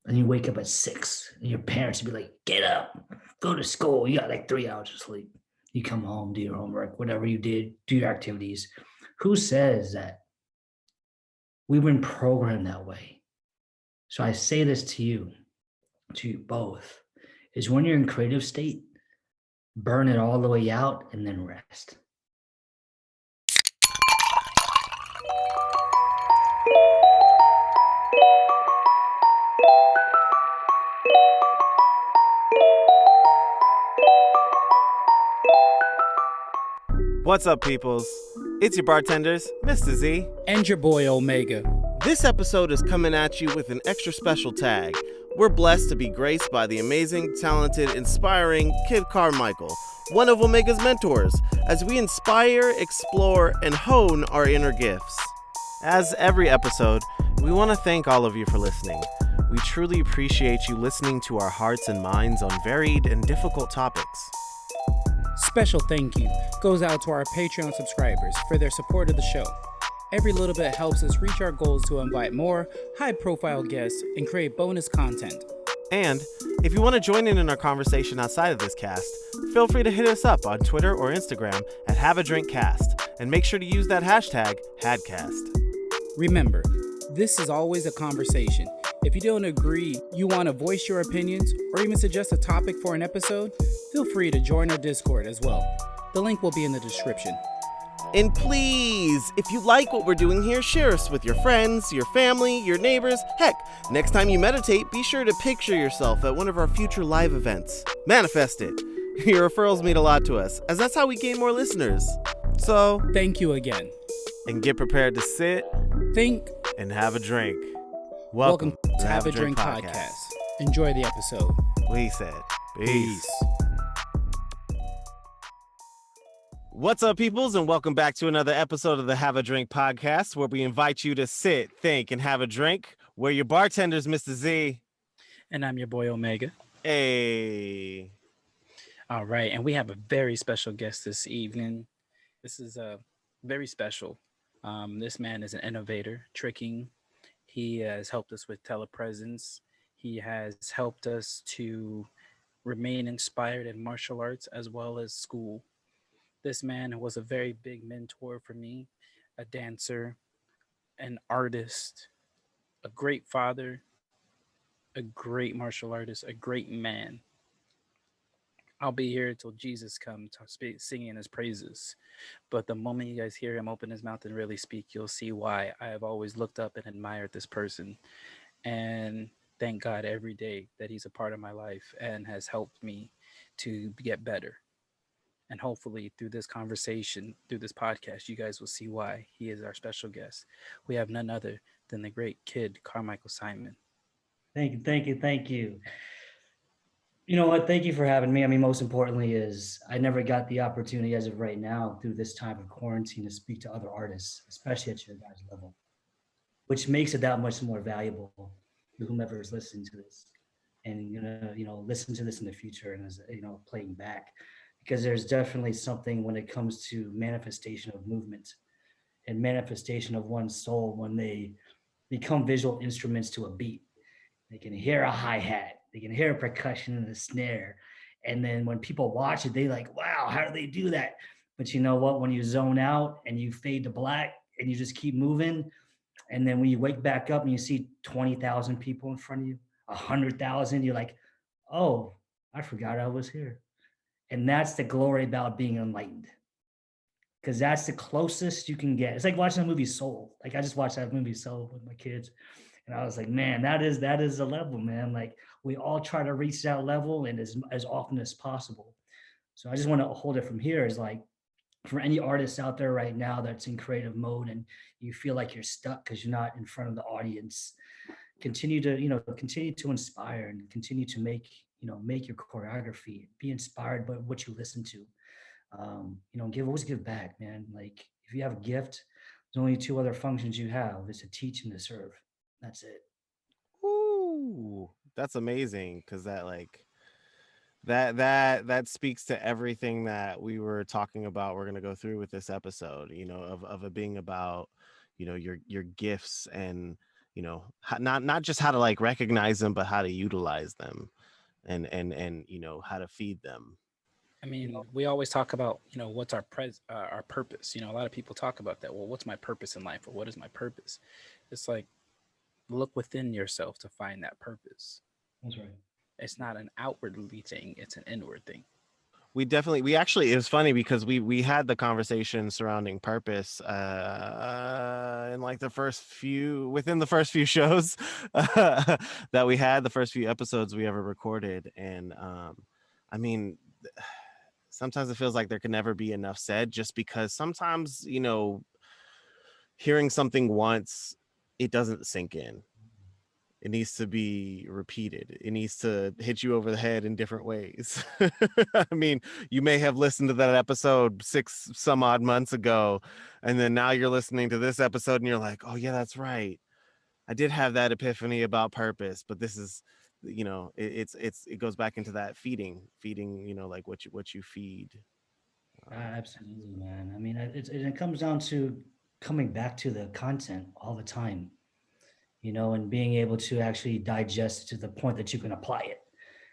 and you wake up at 6 and your parents would be like, get up, go to school. You got like 3 hours of sleep. You come home, do your homework, whatever you did, do your activities. Who says that we've been programmed that way? So I say this to you both, is when you're in creative state, burn it all the way out and then rest. What's up, peoples? It's your bartenders, Mr. Z. And your boy Omega. This episode is coming at you with an extra special tag. We're blessed to be graced by the amazing, talented, inspiring Kid Carmichael, one of Omega's mentors, as we inspire, explore, and hone our inner gifts. As every episode, we want to thank all of you for listening. We truly appreciate you listening to our hearts and minds on varied and difficult topics. Special thank you goes out to our Patreon subscribers for their support of the show. Every little bit helps us reach our goals to invite more high-profile guests and create bonus content. And if you want to join in our conversation outside of this cast, feel free to hit us up on Twitter or Instagram at HaveADrinkCast, and make sure to use that hashtag HADcast. Remember, this is always a conversation. If you don't agree, you want to voice your opinions, or even suggest a topic for an episode, feel free to join our Discord as well. The link will be in the description. And please, if you like what we're doing here, share us with your friends, your family, your neighbors. Heck, next time you meditate, be sure to picture yourself at one of our future live events. Manifest it. Your referrals mean a lot to us, as that's how we gain more listeners. So, Thank you again. and get prepared to sit Think. and have a drink. Welcome to Have a Drink Podcast. Enjoy the episode. We said peace. What's up, peoples, and welcome back to another episode of the Have a Drink Podcast, where we invite you to sit, think, and have a drink. We're your bartenders, Mr. Z. And I'm your boy Omega. Hey. All right, and we have a very special guest this evening. This is very special. This man is an innovator, tricking. He has helped us with telepresence. He has helped us to remain inspired in martial arts as well as school. This man was a very big mentor for me, a dancer, an artist, a great father, a great martial artist, a great man. I'll be here till Jesus comes, singing his praises. But the moment you guys hear him open his mouth and really speak, you'll see why I have always looked up and admired this person. And thank God every day that he's a part of my life and has helped me to get better. And hopefully through this conversation, through this podcast, you guys will see why he is our special guest. We have none other than the great Kid Carmichael Simon. Thank you. You know what? Thank you for having me. I mean, most importantly is I never got the opportunity as of right now through this time of quarantine to speak to other artists, especially at your guys' level, which makes it that much more valuable to whomever is listening to this and listen to this in the future and as playing back, because there's definitely something when it comes to manifestation of movement and manifestation of one's soul when they become visual instruments to a beat. They can hear a hi-hat, they can hear a percussion and a snare. And then when people watch it, they like, wow, how do they do that? But you know what? When you zone out and you fade to black and you just keep moving, and then when you wake back up and you see 20,000 people in front of you, 100,000, you're like, oh, I forgot I was here. And that's the glory about being enlightened, because that's the closest you can get. It's like watching the movie Soul. Like I just watched that movie Soul with my kids, and I was like, man, that is a level, man. Like we all try to reach that level and as often as possible. So I just want to hold it from here. Is like for any artist out there right now that's in creative mode and you feel like you're stuck because you're not in front of the audience, continue to inspire and continue to make your choreography, be inspired by what you listen to. Always give back, man. Like if you have a gift, there's only two other functions you have: is to teach and to serve. That's it. Ooh, that's amazing, because that speaks to everything that we were talking about. We're going to go through with this episode, of it being about, your gifts and, not just how to like recognize them, but how to utilize them, and how to feed them. I mean, we always talk about, what's our purpose. A lot of people talk about that. Well, what's my purpose in life, or what is my purpose? It's like, look within yourself to find that purpose. That's right. It's not an outwardly thing; it's an inward thing. We actually, it was funny because we had the conversation surrounding purpose in like within the first few shows that we had, the first few episodes we ever recorded. And I mean, sometimes it feels like there can never be enough said, just because sometimes, hearing something once, it doesn't sink in. It needs to be repeated. It needs to hit you over the head in different ways. I mean, you may have listened to that episode 6 some odd months ago, and then now you're listening to this episode and you're like, oh yeah, that's right. I did have that epiphany about purpose, but this is, it goes back into that feeding, like what you feed. Absolutely, man. I mean, it comes down to coming back to the content all the time, and being able to actually digest to the point that you can apply it.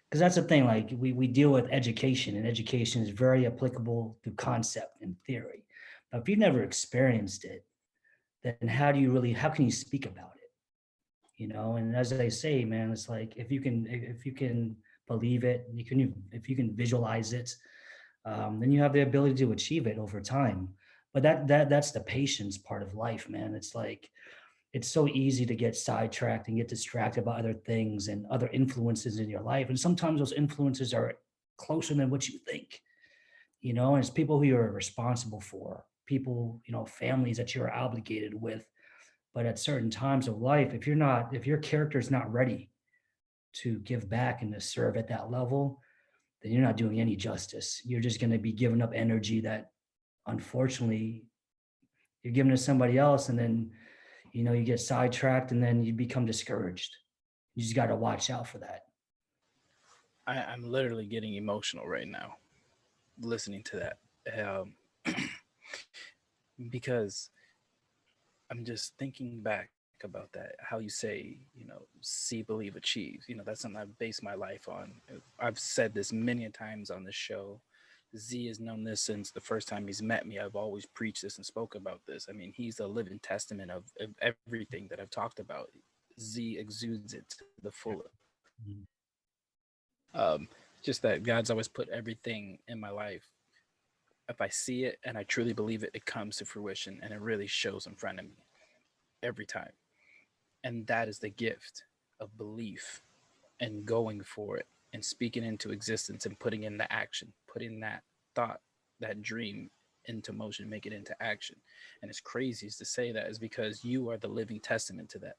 Because that's the thing, like we deal with education, and education is very applicable to concept and theory. But if you've never experienced it, then how can you speak about it? And as I say, man, it's like if you can believe it, if you can visualize it, then you have the ability to achieve it over time. But that's the patience part of life, man. It's like it's so easy to get sidetracked and get distracted by other things and other influences in your life. And sometimes those influences are closer than what you think, and it's people who you're responsible for, people, families that you're obligated with. But at certain times of life, if your character is not ready to give back and to serve at that level, then you're not doing any justice. You're just going to be giving up energy that unfortunately you're giving to somebody else. And then, you get sidetracked and then you become discouraged. You just got to watch out for that. I'm literally getting emotional right now listening to that. Because I'm just thinking back about that, how you say, see, believe, achieve. That's something I've based my life on. I've said this many times on the show. Z has known this since the first time he's met me. I've always preached this and spoke about this. I mean, he's a living testament of everything that I've talked about. Z exudes it to the fullest. Just that God's always put everything in my life. If I see it and I truly believe it, it comes to fruition, and it really shows in front of me every time. And that is the gift of belief and going for it and speaking into existence and putting in the action, putting that thought, that dream into motion, make it into action. And it's crazy to say that is because you are the living testament to that.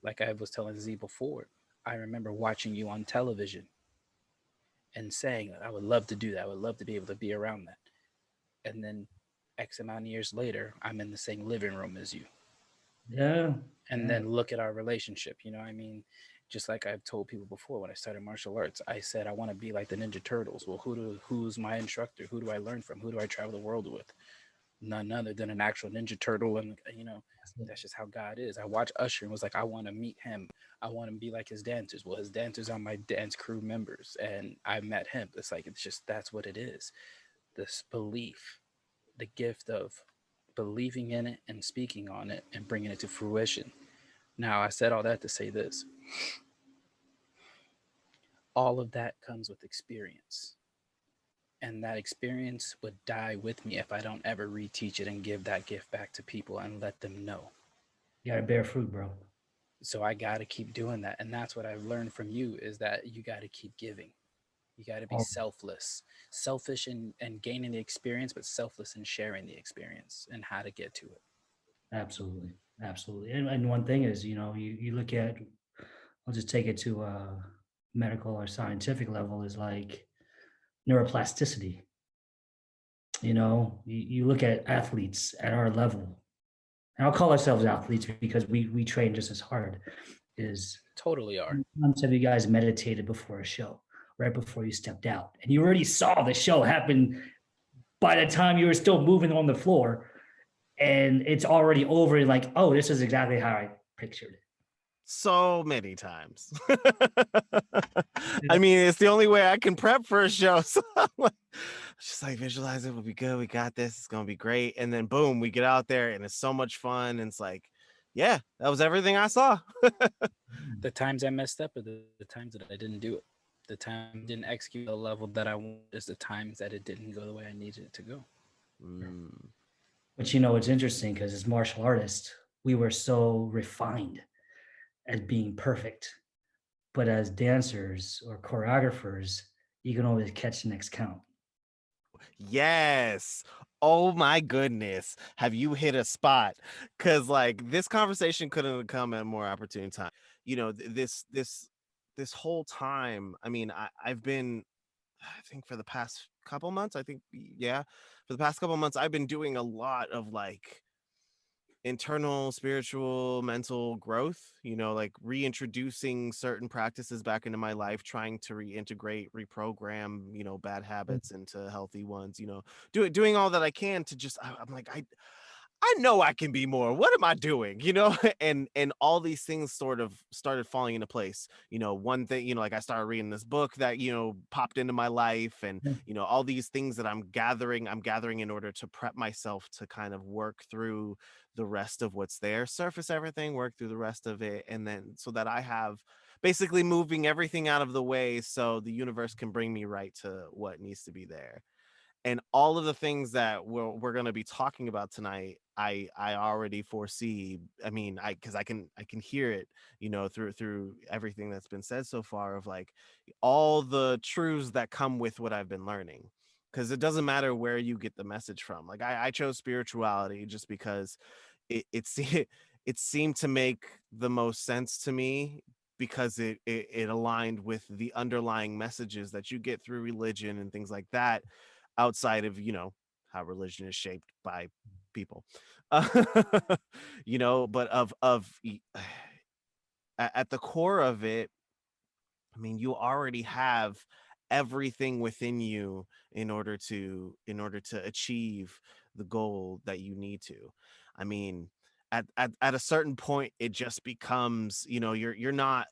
Like I was telling Z before, I remember watching you on television and saying that I would love to do that. I would love to be able to be around that. And then X amount of years later, I'm in the same living room as you. Yeah. And then look at our relationship. I mean, just like I've told people before, when I started martial arts, I said, I want to be like the Ninja Turtles. Well, who's my instructor? Who do I learn from? Who do I travel the world with? None other than an actual Ninja Turtle. And, that's just how God is. I watched Usher and was like, I want to meet him. I want to be like his dancers. Well, his dancers are my dance crew members. And I met him. It's like, that's what it is. This belief, the gift of believing in it and speaking on it and bringing it to fruition. Now, I said all that to say this. All of that comes with experience. And that experience would die with me if I don't ever reteach it and give that gift back to people and let them know. You got to bear fruit, bro. So I got to keep doing that. And that's what I've learned from you, is that you got to keep giving. You got to be selfless, selfish in gaining the experience, but selfless in sharing the experience and how to get to it. Absolutely. Absolutely. And one thing is, you look at, I'll just take it to a medical or scientific level, is like neuroplasticity. You look at athletes at our level, and I'll call ourselves athletes because we train just as hard. Is totally are. Sometimes have you guys meditated before a show, right before you stepped out, and you already saw the show happen by the time you were still moving on the floor, and it's already over, like, oh, this is exactly how I pictured it. so many times. I mean, it's the only way I can prep for a show. So I'm like, just like visualize it will be good. We got this. It's gonna be great. And then boom, we get out there and it's so much fun. And it's like, yeah, that was everything I saw. The times I messed up are the times that I didn't do it. The time I didn't execute the level that I wanted is the times that it didn't go the way I needed it to go. But you know, it's interesting because as martial artists, we were so refined at being perfect. But as dancers or choreographers, you can always catch the next count. Yes. Oh my goodness. Have you hit a spot? Cause like this conversation couldn't have come at a more opportune time. You know, this whole time, I mean, I've been, I think for the past couple months, I think, yeah, for the past couple months, I've been doing a lot of like internal spiritual mental growth, you know, like reintroducing certain practices back into my life, trying to reintegrate, reprogram, you know, bad habits into healthy ones, you know, doing all that I can to just I'm like I know I can be more. What am I doing? You know, and all these things sort of started falling into place. You know, one thing, you know, like I started reading this book that, you know, popped into my life, and you know, all these things that I'm gathering in order to prep myself to kind of work through the rest of what's there, surface everything, work through the rest of it, and then so that I have basically moving everything out of the way so the universe can bring me right to what needs to be there. And all of the things that we're going to be talking about tonight, I already foresee. I mean, because I can hear it, you know, through everything that's been said so far, of like all the truths that come with what I've been learning, because it doesn't matter where you get the message from. Like I chose spirituality just because it seemed to make the most sense to me, because it aligned with the underlying messages that you get through religion and things like that, outside of, you know, how religion is shaped by people. uh, you know, but at the core of it, I mean, you already have everything within you in order to achieve the goal that you need to. I mean, at a certain point, it just becomes, you know, you're not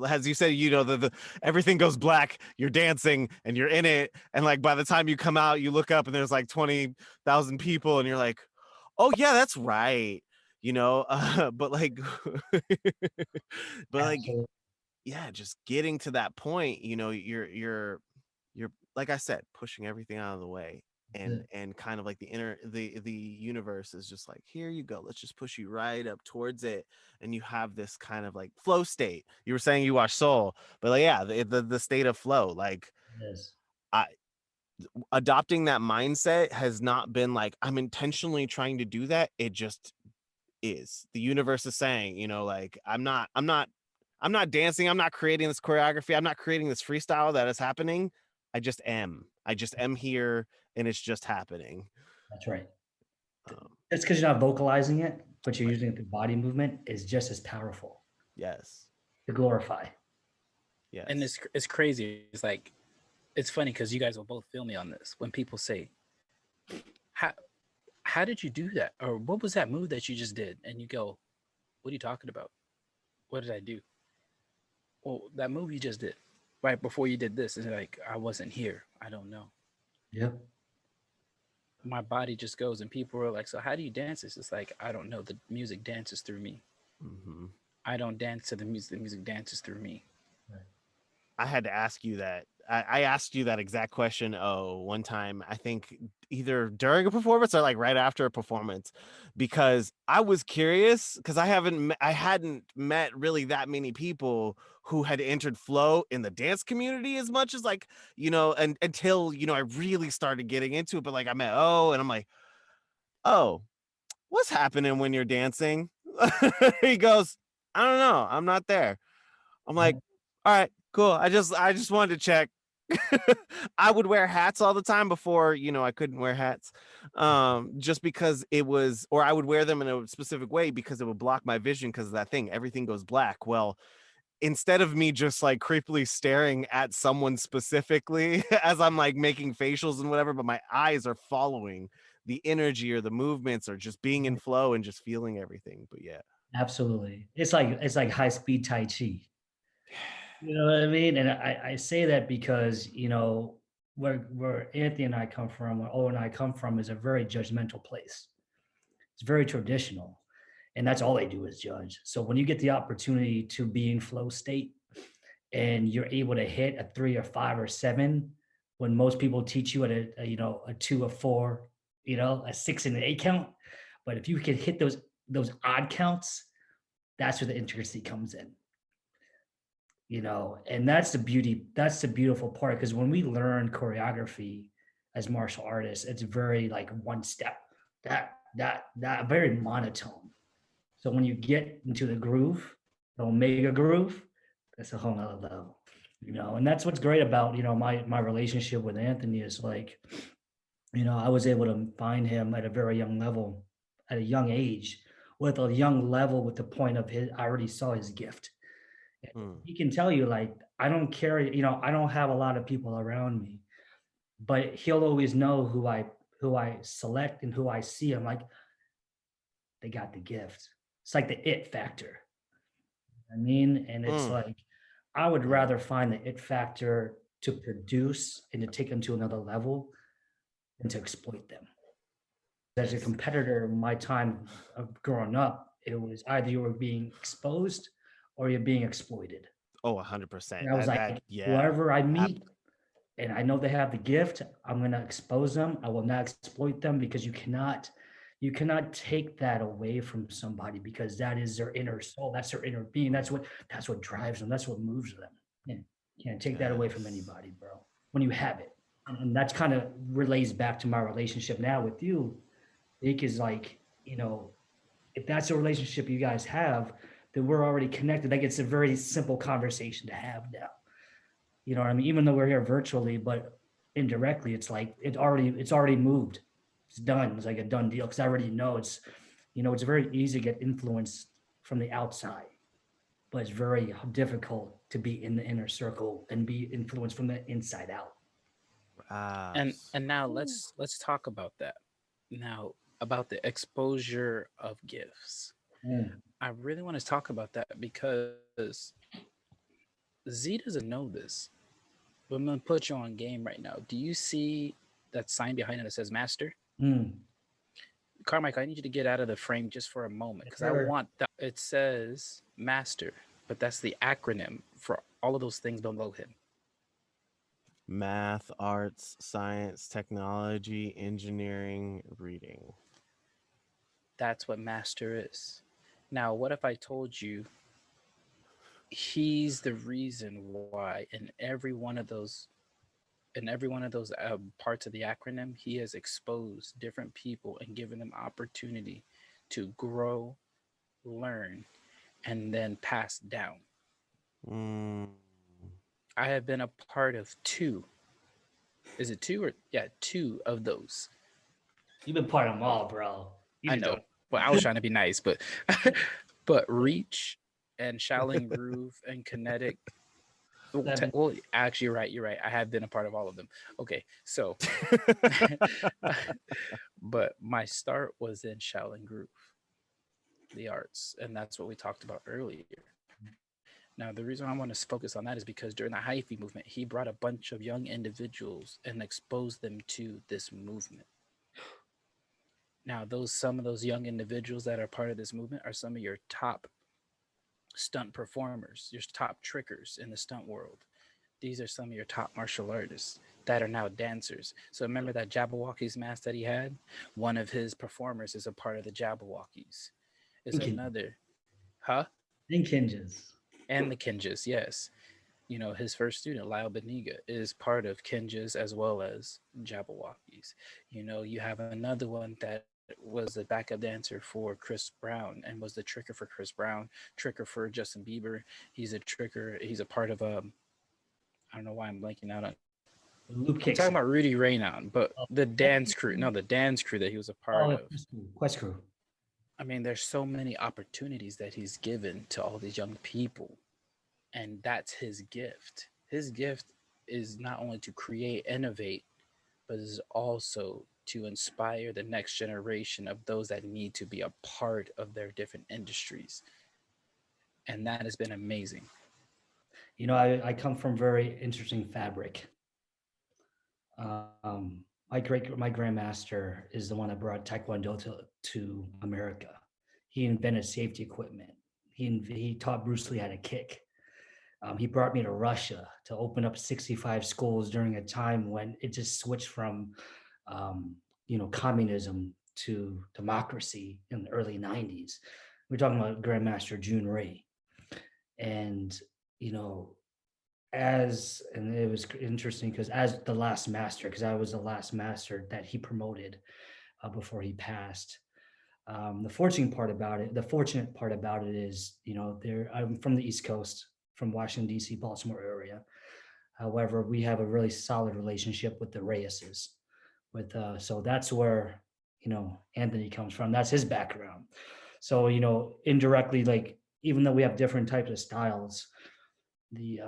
as you said, you know, the everything goes black, you're dancing and you're in it, and like by the time you come out, you look up and there's like 20,000 people and you're like, oh yeah, that's right, you know. But like but like Absolutely. yeah, just getting to that point, you know, you're like I said, pushing everything out of the way, and kind of like the universe is just like, here you go, let's just push you right up towards it, and you have this kind of like flow state. You were saying you watch Soul, but like yeah, the state of flow, like Yes. I adopting that mindset has not been like I'm intentionally trying to do that. It just is. The universe is saying, you know, like I'm not dancing, I'm not creating this choreography, I'm not creating this freestyle that is happening. I just am here, and it's just happening. That's right. um, It's because you're not vocalizing it, but you're using it through body movement is just as powerful yes, to glorify. And yes. it's crazy. It's like it's funny because you guys will both feel me on this. When people say, "How how did you do that?" or "What was that move that you just did?" and you go, "What are you talking about? What did I do?" Well, that move you just did right before you did this is like I wasn't here. I don't know. Yep. My body just goes, and people are like, "So how do you dance this?" It's like I don't know. The music dances through me. Hmm. I don't dance to the music. The music dances through me. Right. I had to ask you that. I asked you that exact question. Oh, one time, I think either during a performance or like right after a performance, because I was curious, because I hadn't met really that many people who had entered flow in the dance community as much as, like, you know, and until, you know, I really started getting into it. But like I met and I'm like, oh, what's happening when you're dancing? He goes, I don't know. I'm not there. I'm like, Right. all right, cool. I just wanted to check. I would wear hats all the time before, you know, I couldn't wear hats. Just because it was, or I would wear them in a specific way because it would block my vision because of that thing. Everything goes black. Well, instead of me just like creepily staring at someone specifically as I'm like making facials and whatever, but my eyes are following the energy or the movements or just being in flow and just feeling everything. But yeah. Absolutely. It's like high speed Tai Chi. You know what I mean? And I say that because, where Anthony and I come from, where O and I come from is a very judgmental place. It's very traditional. And that's all they do is judge. So when you get the opportunity to be in flow state and you're able to hit a 3 or 5 or 7, when most people teach you at a 2 or 4, a 6 and an 8 count. But if you can hit those odd counts, that's where the intricacy comes in. And that's the beautiful part, because when we learn choreography as martial artists, it's very like one step, that very monotone. So when you get into the groove, the omega groove, that's a whole nother level. And that's what's great about my relationship with Anthony is like, I was able to find him at a very young level, at a young age, with a young level, with the point of I already saw his gift. Mm. He can tell you, like, I don't carry, I don't have a lot of people around me, but he'll always know who I select and who I see. I'm like, they got the gift. It's like the it factor. And it's Mm. like, I would rather find the it factor to produce and to take them to another level than to exploit them. As a competitor, my time of growing up, it was either you were being exposed or you're being exploited. Oh, 100%. And I was like, Yeah. whoever I meet, and I know they have the gift, I'm gonna expose them. I will not exploit them, because you cannot take that away from somebody, because that is their inner soul. That's their inner being. That's what drives them. That's what moves them. Yeah. Can't take that away from Yes. anybody, bro. When you have it. And that's kind of relates back to my relationship now with you. Ike is like, if that's a relationship you guys have, then we're already connected. Like, it's a very simple conversation to have now. You know what I mean? Even though we're here virtually, but indirectly, it's like it's already moved. It's done. It's like a done deal, because I already know it's very easy to get influenced from the outside, but it's very difficult to be in the inner circle and be influenced from the inside out. And now let's talk about that. Now about the exposure of gifts. Mm. I really want to talk about that because Z doesn't know this. But I'm gonna put you on game right now. Do you see that sign behind it that says master? Mm. Carmichael, I need you to get out of the frame just for a moment Yes, because I sir. want that. It says master, but that's the acronym for all of those things below him. Math, arts, science, technology, engineering, reading. That's what master is. Now, what if I told you he's the reason why in every one of those parts of the acronym, he has exposed different people and given them opportunity to grow, learn, and then pass down. Mm. I have been a part of two. Is it two or yeah, two of those. You've been part of them all, bro. You I just know. don't. Well, I was trying to be nice, but but Reach and Shaolin Groove and Kinetic. Seven. Well, actually, you're right. You're right. I have been a part of all of them. Okay, so, but my start was in Shaolin Groove, the arts, and that's what we talked about earlier. Now, the reason I want to focus on that is because during the hyphy movement, he brought a bunch of young individuals and exposed them to this movement. Now, those some of those young individuals that are part of this movement are some of your top stunt performers, your top trickers in the stunt world. These are some of your top martial artists that are now dancers. So remember that Jabberwockies mask that he had? One of his performers is a part of the Jabberwockies. Is Thinking. another, huh? Kinges. And the Kinjas, yes. His first student, Lyle Beniga, is part of Kinjas as well as Jabberwockies. You have another one that was the backup dancer for Chris Brown and was the tricker for Chris Brown, tricker for Justin Bieber. He's a tricker. He's a part of I don't know why I'm blanking out on. Luke I'm talking kicks. about Rudy Raynon, but the dance crew. No, the dance crew that he was a part Oh, of. Quest Crew. I mean, there's so many opportunities that he's given to all these young people, and that's his gift. His gift is not only to create, innovate, but is also to inspire the next generation of those that need to be a part of their different industries. And that has been amazing. I come from very interesting fabric. My grandmaster is the one that brought Taekwondo to America. He invented safety equipment. He taught Bruce Lee how to kick. He brought me to Russia to open up 65 schools during a time when it just switched from, communism to democracy in the early 90s. We're talking about Grandmaster Jun Ray. And, you know, and it was interesting because as the last master, because I was the last master that he promoted before he passed. The fortunate part about it is, I'm from the East Coast, from Washington, D.C., Baltimore area. However, we have a really solid relationship with the Reyeses. So that's where, Anthony comes from. That's his background. So, indirectly, like, even though we have different types of styles, the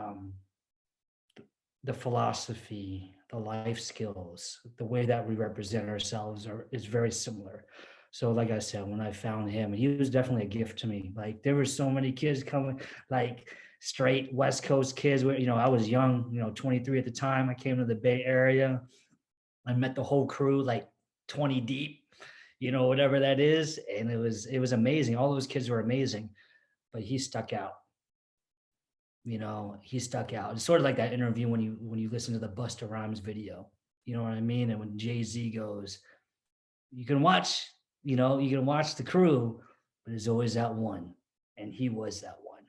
the philosophy, the life skills, the way that we represent ourselves is very similar. So, like I said, when I found him, he was definitely a gift to me. Like, there were so many kids coming, like straight West Coast kids. Where I was young, 23 at the time. I came to the Bay Area. I met the whole crew, like 20 deep, whatever that is, and it was amazing. All those kids were amazing, but he stuck out. He stuck out. It's sort of like that interview when you listen to the Busta Rhymes video. You know what I mean? And when Jay-Z goes, you can watch, the crew, but there's always that one. And he was that one.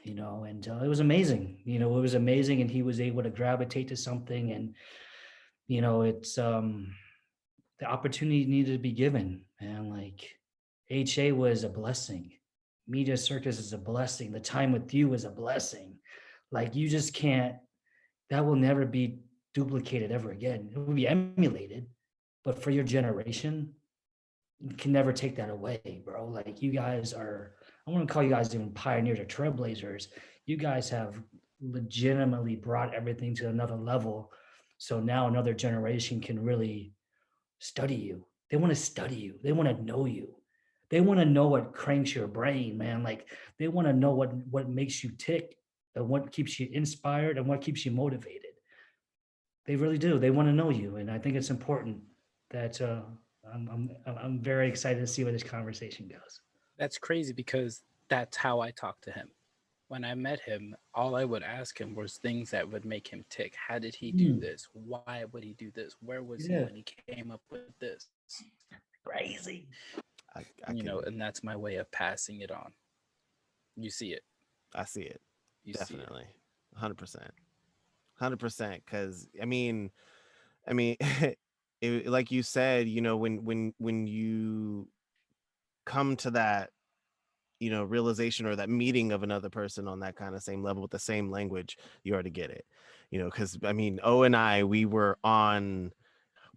And it was amazing. It was amazing, and he was able to gravitate to something, and it's the opportunity needed to be given. And like H.A. was a blessing. Media Circus is a blessing. The time with you is a blessing. Like, you just can't, that will never be duplicated ever again. It will be emulated, but for your generation, you can never take that away, bro. Like, you guys are, I want to call you guys even pioneers or trailblazers. You guys have legitimately brought everything to another level. So now another generation can really study you. They want to study you. They want to know you. They want to know what cranks your brain, man. Like, they want to know what makes you tick, and what keeps you inspired, and what keeps you motivated. They really do. They want to know you, and I think it's important that I'm very excited to see where this conversation goes. That's crazy because that's how I talk to him. When I met him, all I would ask him was things that would make him tick. How did he do this? Why would he do this? Where was he Yeah. when he came up with this? Crazy. And that's my way of passing it on. You see it. I see it. You Definitely. 100%. 100%. Because I mean, like you said, when you come to that, realization or that meeting of another person on that kind of same level with the same language, you already get it. Because I mean, O and I, we were on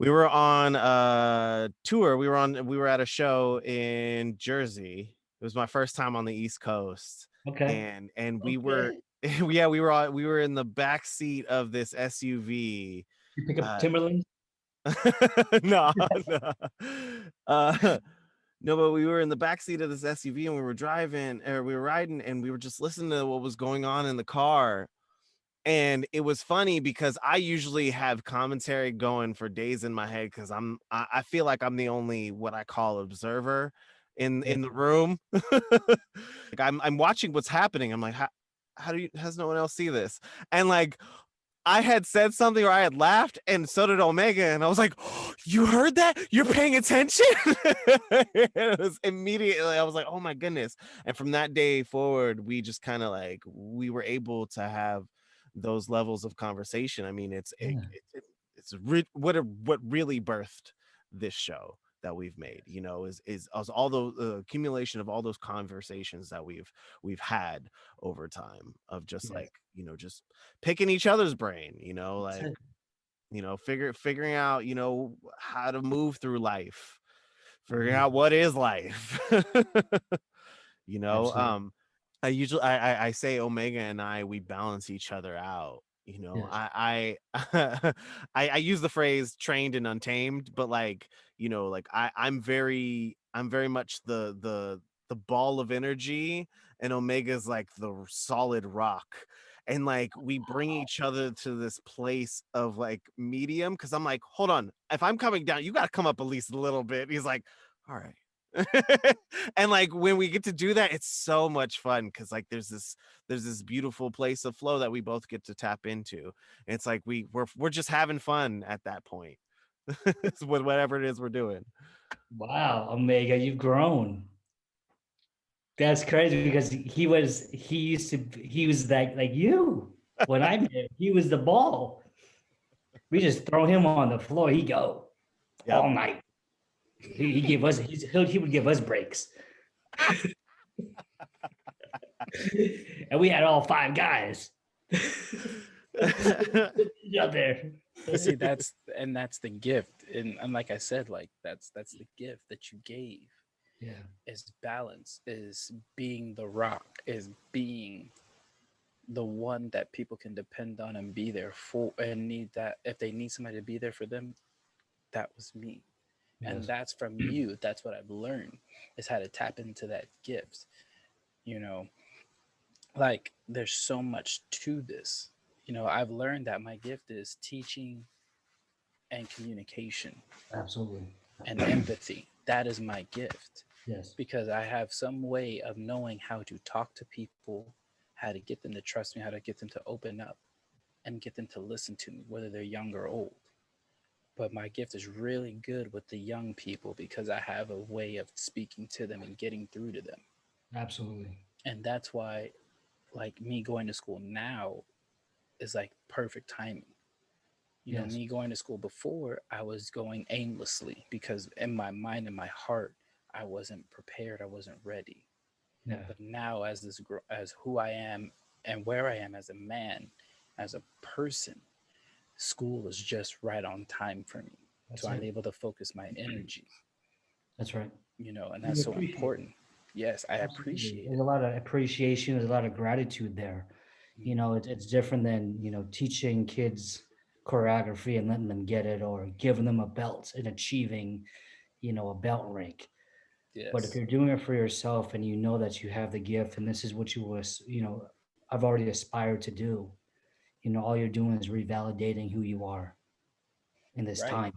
a tour. We were at a show in Jersey. It was my first time on the East Coast. Okay. And we were yeah, we were in the back seat of this SUV. You pick up Timberland? No, no. No, but we were in the backseat of this SUV and we were riding, and we were just listening to what was going on in the car. And it was funny because I usually have commentary going for days in my head because I feel like I'm the only what I call observer in the room. Like, I'm watching what's happening. I'm like, how's no one else see this? And like, I had said something or I had laughed, and so did Omega, and I was like, oh, you heard that? You're paying attention? It was immediately, I was like, oh my goodness. And from that day forward, we just kind of like, we were able to have those levels of conversation. I mean, what really birthed this show that we've made, is all the accumulation of all those conversations that we've had over time of just like, just picking each other's brain, like, figuring out, how to move through life, figuring out what is life. Absolutely. I usually I say Omega and we balance each other out. You know, Yes. I use the phrase trained and untamed, but like, you know, like I'm very much the ball of energy, and Omega's like the solid rock. And like we bring each other to this place of like medium, because I'm like, hold on, if I'm coming down, you gotta come up at least a little bit. He's like, all right. And like when we get to do that, it's so much fun, because like there's this beautiful place of flow that we both get to tap into. And it's like we're just having fun at that point. With whatever it is we're doing. Wow, Omega, you've grown. That's crazy because he was like you when I met him. He was the ball. We just throw him on the floor. He go Yep. all night. He would give us breaks. And we had all five guys out there. But see, that's the gift, and like I said, like that's the gift that you gave, Yeah, is balance, is being the rock, is being the one that people can depend on and be there for, and need that if they need somebody to be there for them. That was me, and yes, that's from you. That's what I've learned, is how to tap into that gift. You know, like there's so much to this. I've learned that my gift is teaching and communication absolutely. and empathy. That is my gift, Yes, because I have some way of knowing how to talk to people, how to get them to trust me, how to get them to open up and get them to listen to me, whether they're young or old. But my gift is really good with the young people because I have a way of speaking to them and getting through to them. absolutely. And that's why, like, me going to school now is like perfect timing. Yes, Me going to school before, I was going aimlessly because in my mind and my heart, I wasn't prepared, I wasn't ready. yeah, But now, as who I am and where I am as a man, as a person, school is just right on time for me. that's So I'm it. able to focus my energy, That's right. and You that's so appreciate it. important. Yes, I Absolutely. appreciate There's it. a lot of appreciation. There's a lot of gratitude there. Mm. It's different than, teaching kids choreography and letting them get it or giving them a belt and achieving, a belt rank. But if Yes, you're doing it for yourself and you know that you have the gift and this is what I've already aspired to do, all you're doing is revalidating who you are in this right, time.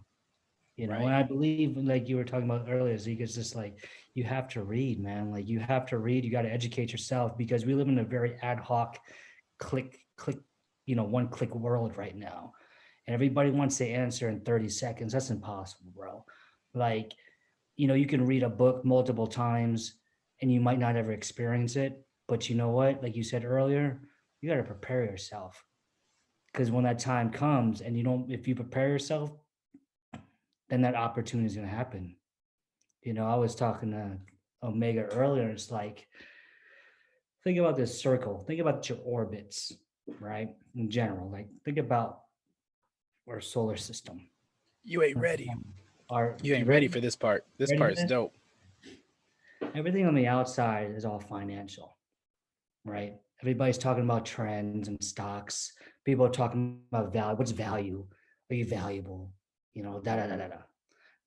And right. I believe, like you were talking about earlier, Zeke, it's just like you have to read, man. Like you have to read, you got to educate yourself because we live in a very ad hoc, click, one click world right now. And everybody wants the answer in 30 seconds. That's impossible, bro. Like, you can read a book multiple times and you might not ever experience it. But you know what? Like you said earlier, you got to prepare yourself because when that time comes and if you prepare yourself, then that opportunity is going to happen. I was talking to Omega earlier. It's like, think about this circle, think about your orbits, right? In general, like, think about our solar system. You ain't ready. Our, You you ain't ready ready? for this part. This Ready for part's this? dope. Everything on the outside is all financial, right? Everybody's talking about trends and stocks. People are talking about value. What's value? Are you valuable? Da da da da da.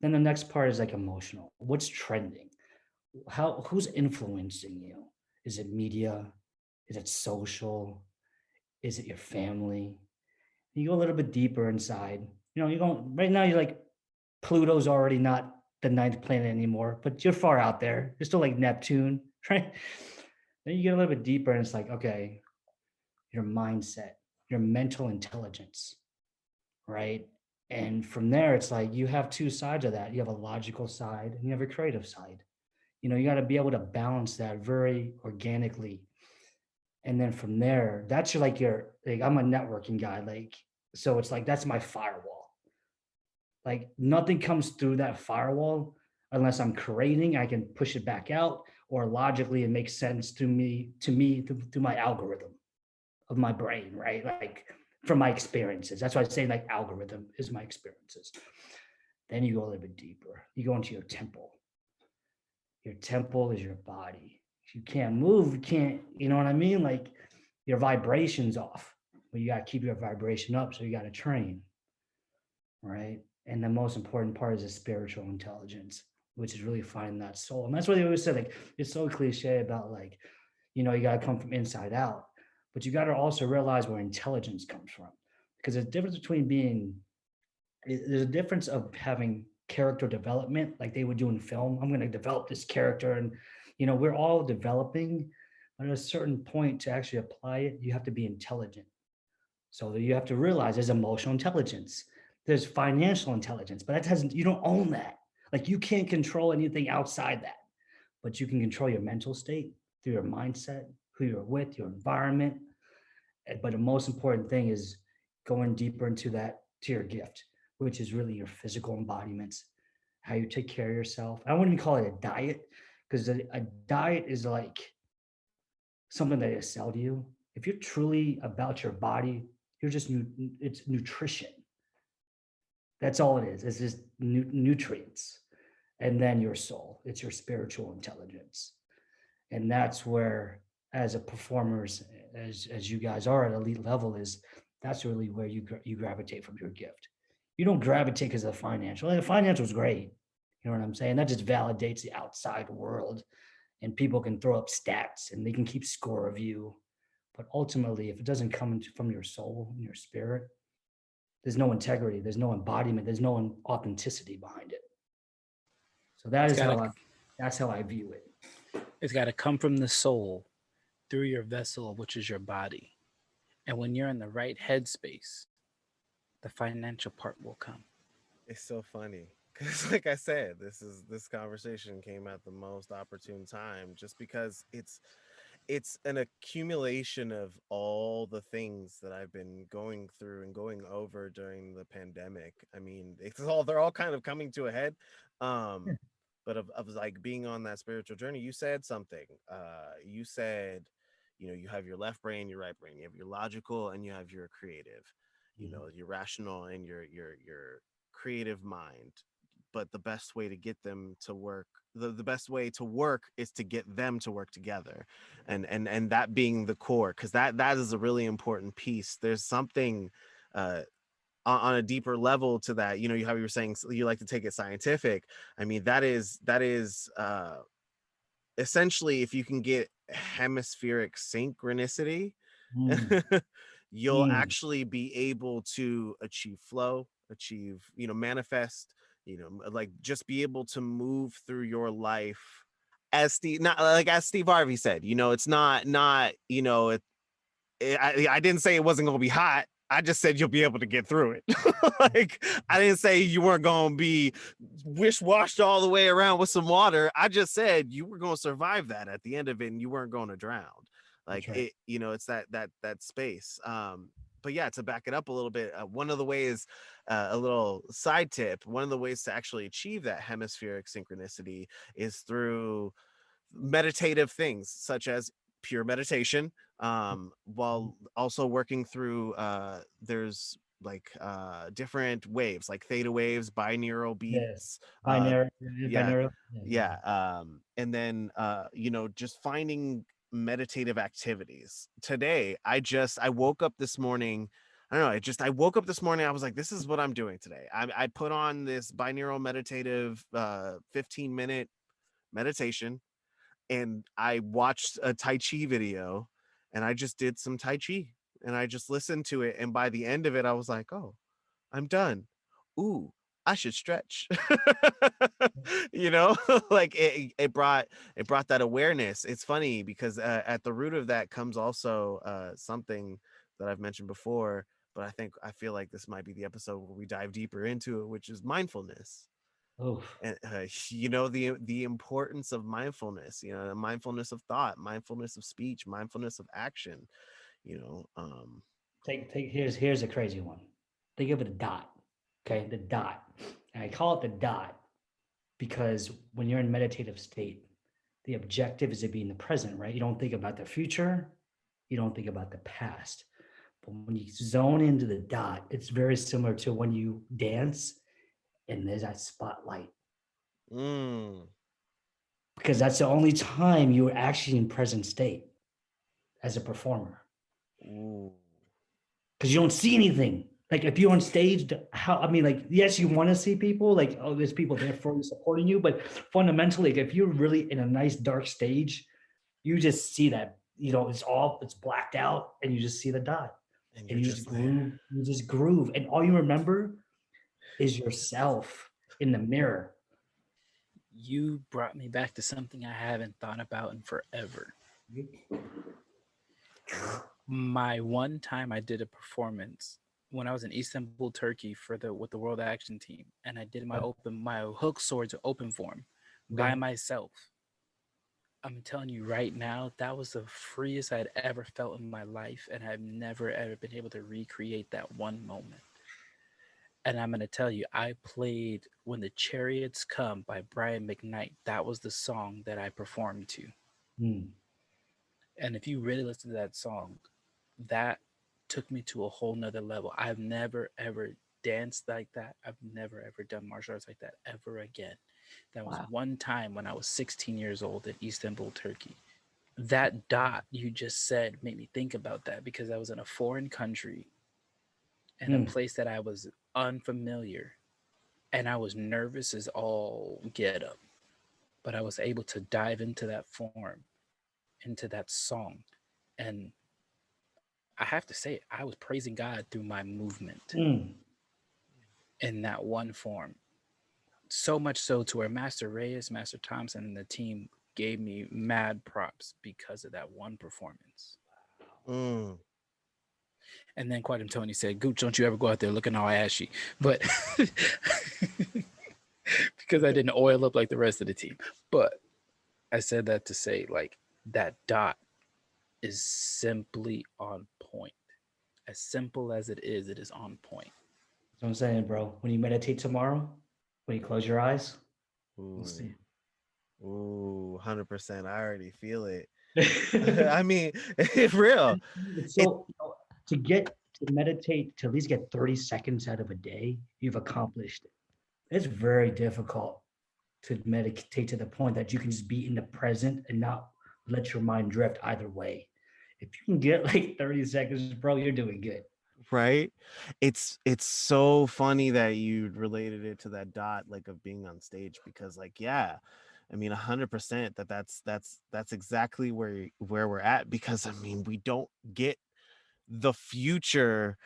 Then the next part is like emotional. What's trending? Who's influencing you? Is it media? Is it social? Is it your family? You go a little bit deeper inside. You're going right now. You're like, Pluto's already not the ninth planet anymore, but you're far out there. You're still like Neptune, right? Then you get a little bit deeper, and it's like, okay, your mindset, your mental intelligence, right? And from there, it's like you have two sides of that. You have a logical side and you have a creative side. You got to be able to balance that very organically. And then from there, that's like I'm a networking guy. Like, so it's like that's my firewall. Like nothing comes through that firewall unless I'm creating, I can push it back out, or logically it makes sense through my algorithm of my brain, right? Like from my experiences. That's why I say like algorithm is my experiences. Then you go a little bit deeper. You go into your temple. Your temple is your body. If you can't move, you can't, you know what I mean? Like your vibration's off. Well, you got to keep your vibration up. So you got to train, right? And the most important part is the spiritual intelligence, which is really finding that soul. And that's what they always say. Like, it's so cliche about like, you know, you got to come from inside out, but you got to also realize where intelligence comes from. Because there's a difference between there's a difference of having character development, like they would do in film. I'm going to develop this character. And, you know, we're all developing, but at a certain point to actually apply it, you have to be intelligent. So you have to realize there's emotional intelligence, there's financial intelligence, but that doesn't, you don't own that. Like you can't control anything outside that, but you can control your mental state through your mindset, who you're with, your environment. But the most important thing is going deeper into that, to your gift, which is really your physical embodiments, how you take care of yourself. I wouldn't even call it a diet, because a diet is like something that is sell to you. If you're truly about your body, you're just it's nutrition. That's all it is. It's just nutrients. And then your soul, it's your spiritual intelligence. And that's where, as a performers, as you guys are at elite level, is that's really where you gravitate from your gift. You don't gravitate because of the financial. Like, the financial is great. You know what I'm saying? That just validates the outside world, and people can throw up stats and they can keep score of you. But ultimately, if it doesn't come from your soul and your spirit, there's no integrity, there's no embodiment, there's no authenticity behind it. So It's gotta that's how I view it. it's gotta come from the soul through your vessel, which is your body. And when you're in the right headspace, the financial part will come. It's so funny because, like I said, this conversation came at the most opportune time, just because it's an accumulation of all the things that I've been going through and going over during the pandemic. I mean, they're all kind of coming to a head. Um, but of like being on that spiritual journey, you said something. You said, you know, you have your left brain, your right brain, you have your logical, and you have your creative, you know, your rational and your creative mind. But the best way to get them to work, the best way to work is to get them to work together, and that being the core, because that is a really important piece. There's something uh on a deeper level to that. You know, you, how you were saying you like to take it scientific. I mean, that is essentially, if you can get hemispheric synchronicity, Mm, you'll mm. actually be able to achieve flow, achieve, you know, manifest, you know, like just be able to move through your life as Steve Harvey said, you know, it's not, you know, I didn't say it wasn't going to be hot. I just said you'll be able to get through it. Like, I didn't say you weren't going to be wish-washed all the way around with some water. I just said you were going to survive that at the end of it, and you weren't going to drown. That's Like right. it, you know, it's that space. But yeah, to back it up a little bit, one of the ways, a little side tip, one of the ways to actually achieve that hemispheric synchronicity is through meditative things such as pure meditation, while also working through there's like different waves like theta waves, binaural Yeah. beats, Binary, yeah, binary. Yeah, yeah. yeah, and then you know, just finding meditative activities. Today I woke up this morning, I don't know, I woke up this morning, I was like, this is what I'm doing today. I put on this binaural meditative 15-minute meditation, and I watched a Tai Chi video, and I just did some Tai Chi, and I just listened to it. And by the end of it, I was like, oh, I'm done. Ooh, I should stretch. You know, like it brought that awareness. It's funny because at the root of that comes also something that I've mentioned before, but I feel like this might be the episode where we dive deeper into it, which is mindfulness. Oh, And you know, the importance of mindfulness, you know, mindfulness of thought, mindfulness of speech, mindfulness of action, you know. here's a crazy one. Think of it a dot. Okay, the dot. And I call it the dot because when you're in meditative state, the objective is to be in the present, right? You don't think about the future, you don't think about the past. But when you zone into the dot, it's very similar to when you dance and there's that spotlight, Mm, because that's the only time you're actually in present state as a performer. ooh, because you don't see anything. Like if you're on stage, how I mean, like yes, you want to see people, like oh, there's people there for you supporting you, but fundamentally, like, if you're really in a nice dark stage, you just see that it's blacked out, and you just see the dot, And and you're just there. you just groove, and all you remember is yourself in the mirror. You brought me back to something I haven't thought about in forever. My one time I did a performance when I was in Istanbul, Turkey for the with the World Action Team, and I did my hook swords open form by Okay. myself. I'm telling you right now, that was the freest I'd ever felt in my life, and I've never ever been able to recreate that one moment. And I'm gonna tell you, I played "When the Chariots Come" by Brian McKnight. That was the song that I performed to. Hmm. And if you really listen to that song, that took me to a whole nother level. I've never ever danced like that. I've never ever done martial arts like that ever again. That was Wow. one time when I was 16 years old in Istanbul, Turkey. That dot you just said made me think about that because I was in a foreign country in a Hmm. place that I was unfamiliar and I was nervous as all get up. But I was able to dive into that form, into that song. And I have to say, I was praising God through my movement Hmm. in that one form. So much so to where Master Reyes, Master Thompson, and the team gave me mad props because of that one performance. Mm. And then Quantum Tony said, Gooch, don't you ever go out there looking all ashy. But because I didn't oil up like the rest of the team. But I said that to say, like, that dot is simply on point. As simple as it is on point. That's what I'm saying, bro. When you meditate tomorrow, when you close your eyes, you'll Ooh. see Ooh, 100%. I already feel it. it. I mean, it's real. It's It so to get to meditate to at least get 30 seconds out of a day, you've accomplished it. It's very difficult to meditate to the point that you can just be in the present and not let your mind drift either way. If you can get like 30 seconds, bro, you're doing good. right? It's so funny that you related it to that dot like of being on stage because like yeah, I mean 100% that's exactly where we're at because I mean we don't get the future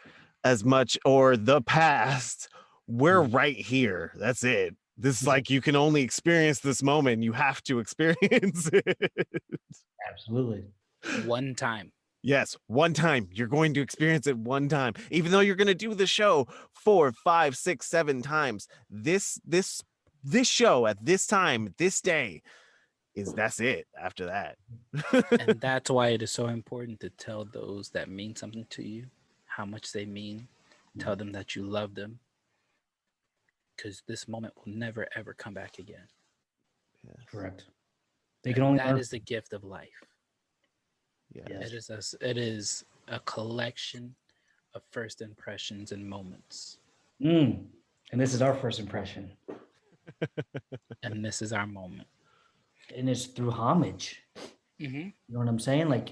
as much or the past. We're right here. That's it. This is like you can only experience this moment. You have to experience it. Absolutely. One time. Yes, one time. You're going to experience it one time. Even though you're going to do the show 4, 5, 6, 7 times. This show at this time, this day that's it after that. And that's why it is so important to tell those that mean something to you how much they mean. Tell them that you love them because this moment will never, ever come back again. Yes. Correct. They can only That learn. is the gift of life. Yes. It is a collection of first impressions and moments. Mm. And this is our first impression. And this is our moment. And it's through homage. Mm-hmm. You know what I'm saying? Like,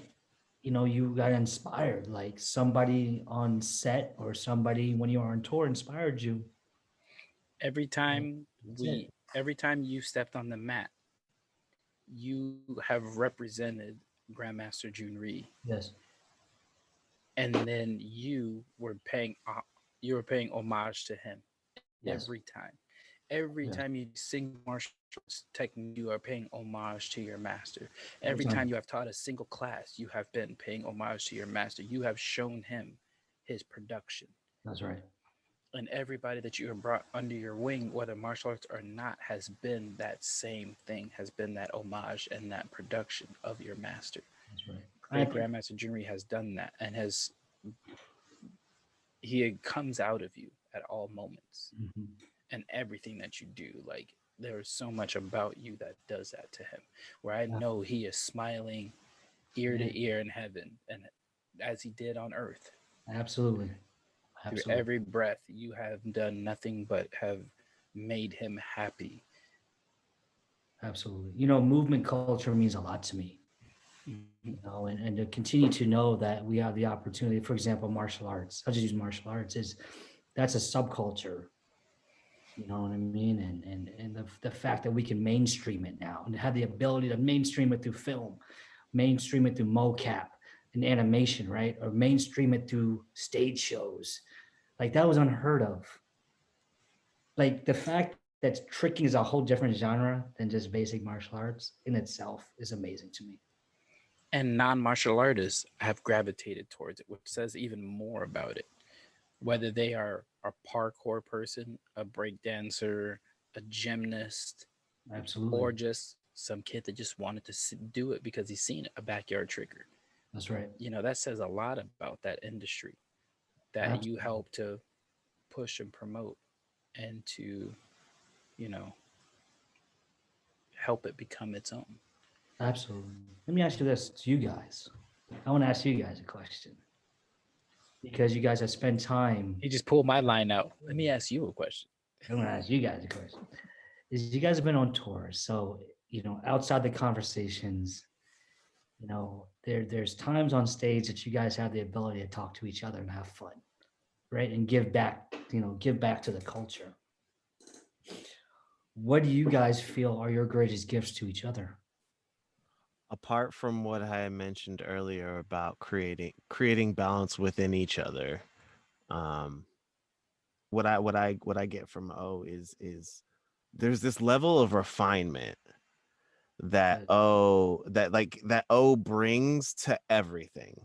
you got inspired. Like somebody on set or somebody when you were on tour inspired you. Every time That's it. every time you stepped on the mat, you have represented Grandmaster Junri, Yes. and then you were paying homage to him Yes. every time. Every Yes. time you sing martial arts technique, you are paying homage to your master. Every Every time time. you have taught a single class, you have been paying homage to your master. You have shown him his production. That's right. And everybody that you have brought under your wing, whether martial arts or not, has been that same thing, has been that homage and that production of your master. That's right. I Great think Grandmaster Junri has done that and he comes out of you at all moments mhm. and everything that you do. Like there is so much about you that does that to him, where I Yeah. know he is smiling ear Yeah. to ear in heaven, and as he did on earth. Absolutely. Through Absolutely. every breath, you have done nothing but have made him happy. Absolutely. Movement culture means a lot to me. You know, and to continue to know that we have the opportunity, for example, martial arts. I'll just use martial arts is that's a subculture. You know what I mean? And the fact that we can mainstream it now and have the ability to mainstream it through film, mainstream it through mocap and animation, right? Or mainstream it through stage shows. Like that was unheard of. Like the fact that tricking is a whole different genre than just basic martial arts in itself is amazing to me. And non-martial artists have gravitated towards it, which says even more about it. Whether they are a parkour person, a break dancer, a gymnast, or Absolutely. just some kid that just wanted to do it because he's seen a backyard trigger. That's right. That says a lot about that industry that you Absolutely. help to push and promote and to, you know, help it become its own. Absolutely. Let me ask you this to you guys. I want to ask you guys a question because you guys have spent time. He just pulled my line out. Let me ask you a question. I want to ask you guys a question. Is you guys have been on tour, so outside the conversations, there's times on stage that you guys have the ability to talk to each other and have fun, right? And give back, give back to the culture. What do you guys feel are your greatest gifts to each other? Apart from what I mentioned earlier about creating balance within each other, um, what I get from O is there's this level of refinement that Good. O brings to everything,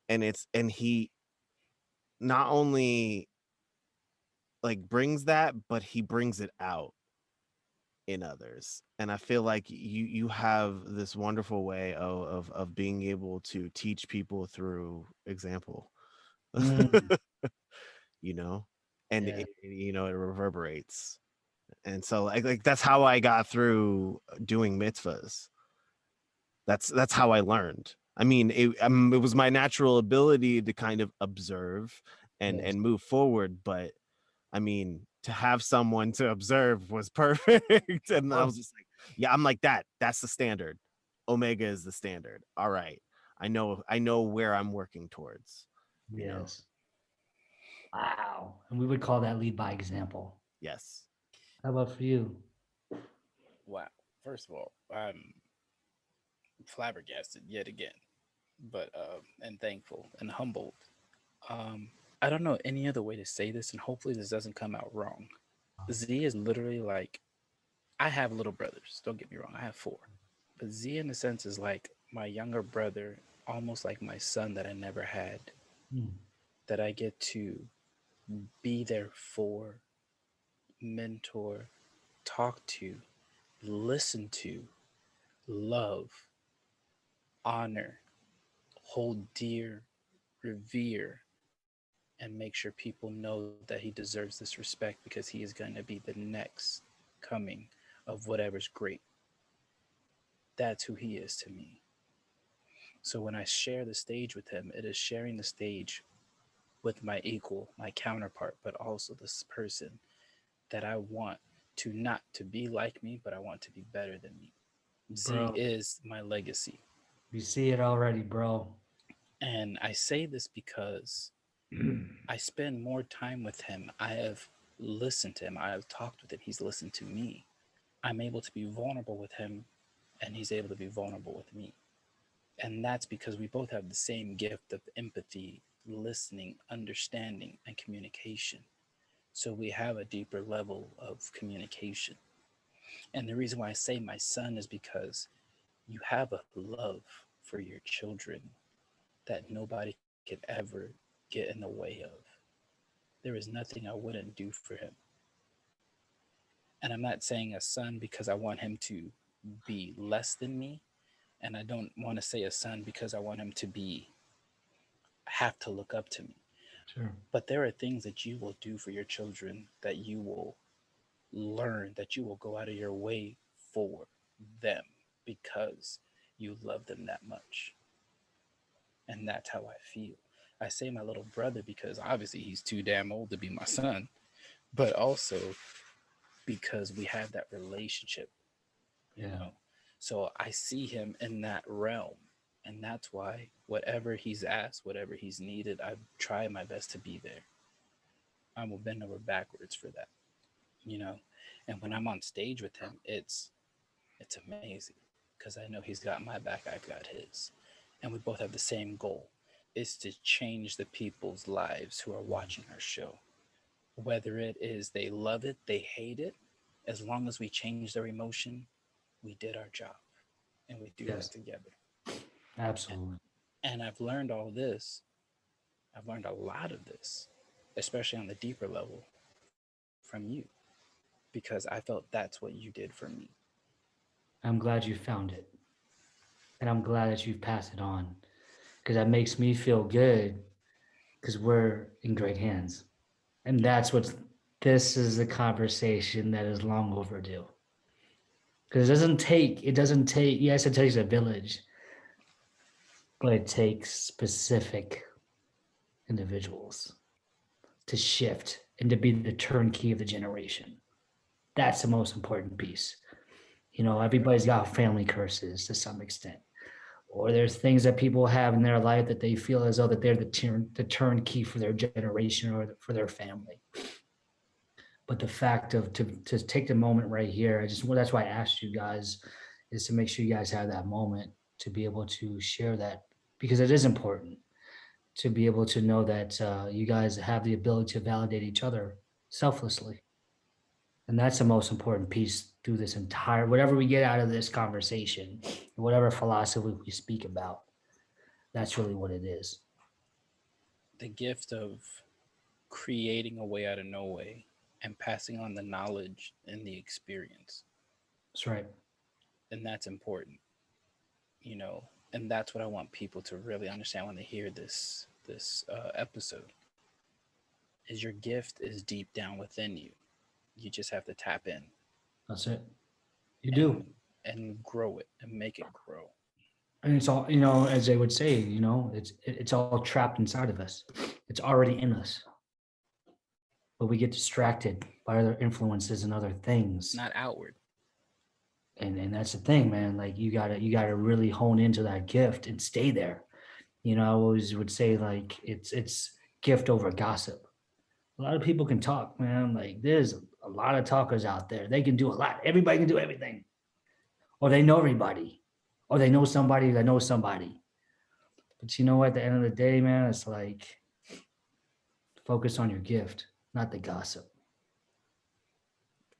and he not only like brings that, but he brings it out in others. And I feel like you have this wonderful way of being able to teach people through example. Mm, you know and yeah. it reverberates. And so like that's how I got through doing mitzvahs. That's how I learned. I mean, it was my natural ability to kind of observe Yes. and move forward, but I mean, to have someone to observe was perfect. And I was just like, yeah, I'm like that. That's the standard. Omega is the standard. All right. I know where I'm working towards, you know. Yes. Wow. And we would call that lead by example. Yes. How about for you? Wow. First of all, I'm flabbergasted yet again, but and thankful and humbled. Um, I don't know any other way to say this, and hopefully this doesn't come out wrong. Z is literally like I have little brothers. Don't get me wrong, I have four, but Z in a sense is like my younger brother, almost like my son that I never had. Mm, That I get to be there for, mentor, talk to, listen to, love, honor, hold dear, revere, and make sure people know that he deserves this respect because he is going to be the next coming of whatever's great. That's who he is to me. So when I share the stage with him, it is sharing the stage with my equal, my counterpart, but also this person that I want to not to be like me, but I want to be better than me. Z bro, is my legacy. we see it already, bro. And I say this because I spend more time with him. I have listened to him. I have talked with him. He's listened to me. I'm able to be vulnerable with him, and he's able to be vulnerable with me. And that's because we both have the same gift of empathy, listening, understanding, and communication. So we have a deeper level of communication. And the reason why I say my son is because you have a love for your children that nobody could ever get in the way of. There is nothing I wouldn't do for him. And I'm not saying a son because I want him to be less than me. And I don't want to say a son because I want him to be, have to look up to me. Sure. But there are things that you will do for your children that you will learn, that you will go out of your way for them because you love them that much. And that's how I feel. I say my little brother because obviously he's too damn old to be my son, but also because we have that relationship, you Yeah. know. So I see him in that realm. And that's why whatever he's asked, whatever he's needed, I try my best to be there. I will bend over backwards for that, you know. And when I'm on stage with him, it's amazing because I know he's got my back, I've got his. And we both have the same goal. Is to change the people's lives who are watching our show. Whether it is they love it, they hate it, as long as we change their emotion, we did our job. And we do that Yes, together. absolutely. And I've learned all this. I've learned a lot of this, especially on the deeper level from you, because I felt that's what you did for me. I'm glad you found it. And I'm glad that you've passed it on because that makes me feel good because we're in great hands. And that's what this is a conversation that is long overdue. Because it doesn't take, yes, it takes a village, but it takes specific individuals to shift and to be the turnkey of the generation. That's the most important piece. You know, everybody's got family curses to some extent, or there's things that people have in their life that they feel as though that they're the turnkey for their generation or for their family. But the fact of to take the moment right here, that's why I asked you guys is to make sure you guys have that moment to be able to share that because it is important to be able to know that you guys have the ability to validate each other selflessly. And that's the most important piece through this entire, whatever we get out of this conversation, whatever philosophy we speak about, that's really what it is. The gift of creating a way out of no way and passing on the knowledge and the experience. That's right. And that's important, you know. And that's what I want people to really understand when they hear this episode is your gift is deep down within you. You just have to tap in That's it. You do. and grow it and make it grow. And it's all, as they would say, it's all trapped inside of us. It's already in us. But we get distracted by other influences and other things. Not outward. And that's the thing, man. Like you gotta really hone into that gift and stay there. I always would say like it's gift over gossip. A lot of people can talk, man. Like there's a lot of talkers out there. They can do a lot. Everybody can do everything. Or they know everybody. Or they know somebody that knows somebody. But at the end of the day, man, it's like focus on your gift, not the gossip.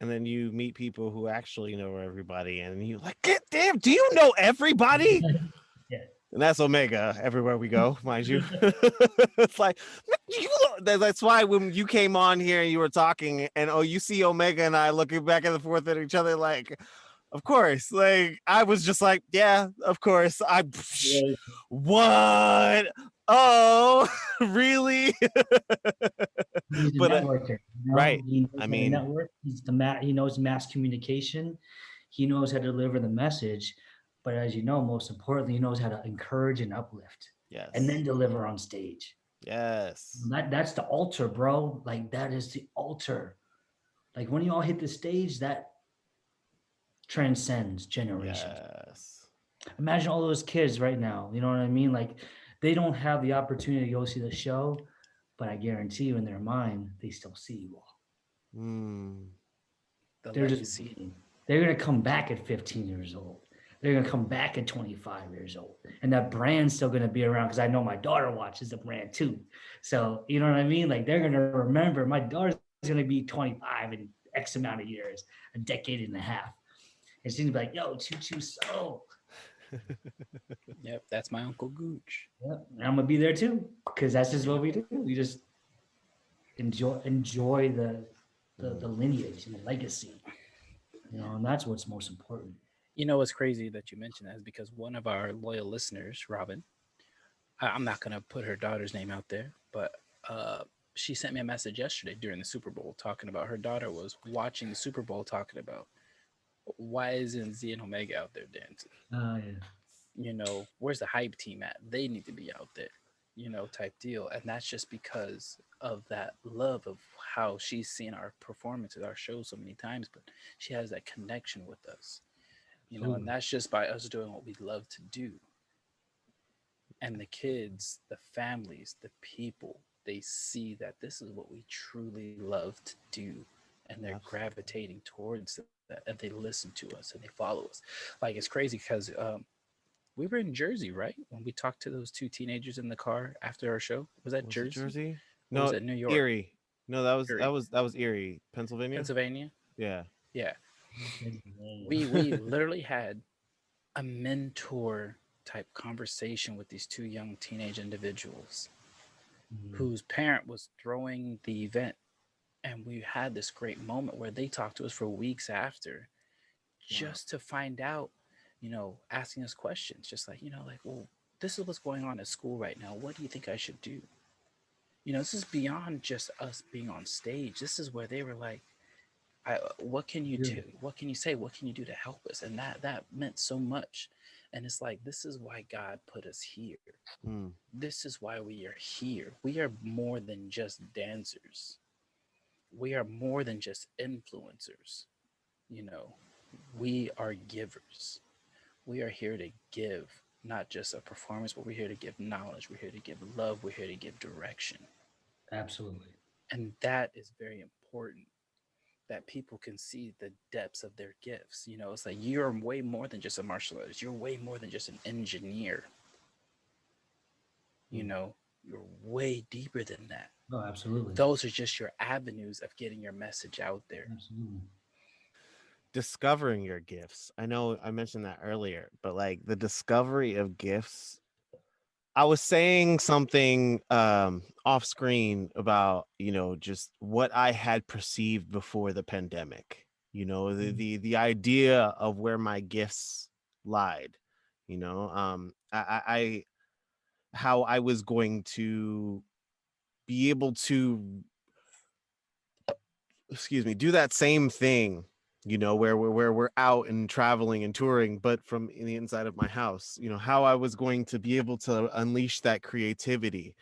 And then you meet people who actually know everybody, and you like, get damn, do you know everybody? Yeah. And that's Omega everywhere we go, mind you. It's like, that's why when you came on here and you were talking, and you see Omega and I looking back and forth at each other, like, of course. Like, I was just like, yeah, of course. What? Oh, really? He's a But networker, right. He knows I how to mean, network. He knows mass communication. He knows how to deliver the message. But as you know, most importantly, he knows how to encourage and uplift yes. and then deliver on stage. Yes. That's the altar, bro. Like that is the altar. Like when you all hit the stage, that transcends generations. Yes. Imagine all those kids right now. You know what I mean? Like they don't have the opportunity to go see the show, but I guarantee you in their mind, they still see you all. Mm. The They're just legacy. waiting. They're gonna come back at 15 years old. They're gonna come back at 25 years old, and that brand's still gonna be around because I know my daughter watches the brand too. So you know what I mean? Like they're gonna remember my daughter's gonna be 25 in X amount of years, a decade and a half, and she's gonna be like, "Yo, choo choo so." Yep, that's my Uncle Gooch. Yep, and I'm gonna be there too because that's just what we do. We just enjoy the lineage and the legacy, and that's what's most important. You know what's crazy that you mentioned that is because one of our loyal listeners, Robin, I'm not gonna put her daughter's name out there, but she sent me a message yesterday during the Super Bowl talking about her daughter was watching the Super Bowl talking about why isn't Z and Omega out there dancing? Oh yeah. Where's the hype team at? They need to be out there, type deal. And that's just because of that love of how she's seen our performances, our shows so many times, but she has that connection with us. you know, and Absolutely. that's just by us doing what we love to do. And the kids, the families, the people, they see that this is what we truly love to do. And they're Absolutely. gravitating towards that and they listen to us and they follow us. Like it's crazy because we were in Jersey, right? When we talked to those two teenagers in the car after our show. Was that Was it Jersey Jersey? or was No, that New York? Erie. No, that was that Erie, was that was Erie, Pennsylvania. Pennsylvania? Yeah. Yeah. Pennsylvania. We literally had a mentor type conversation with these two young teenage individuals Mhm. whose parent was throwing the event. And we had this great moment where they talked to us for weeks after Wow. just to find out, you know, asking us questions, just like, you know, like, well, this is what's going on at school right now. What do you think I should do? You know, this is beyond just us being on stage. This is where they were like, what can you Yeah. do? What can you say? What can you do to help us? And that meant so much. And it's like, this is why God put us here. Mm. This is why we are here. We are more than just dancers. We are more than just influencers. You know, we are givers. We are here to give not just a performance, but we're here to give knowledge. We're here to give love. We're here to give direction. Absolutely. And that is very important that people can see the depths of their gifts. You know, it's like you're way more than just a martial artist. You're way more than just an engineer. You Mm. know, you're way deeper than that. Oh, absolutely. Those are just your avenues of getting your message out there. Absolutely. Discovering your gifts. I know I mentioned that earlier, but like the discovery of gifts. I was saying something off screen about, just what I had perceived before the pandemic. The Mhm. the the idea of where my gifts lied. I how I was going to be able to, excuse me, do that same thing, where we're out and traveling and touring, but from in the inside of my house. How I was going to be able to unleash that creativity.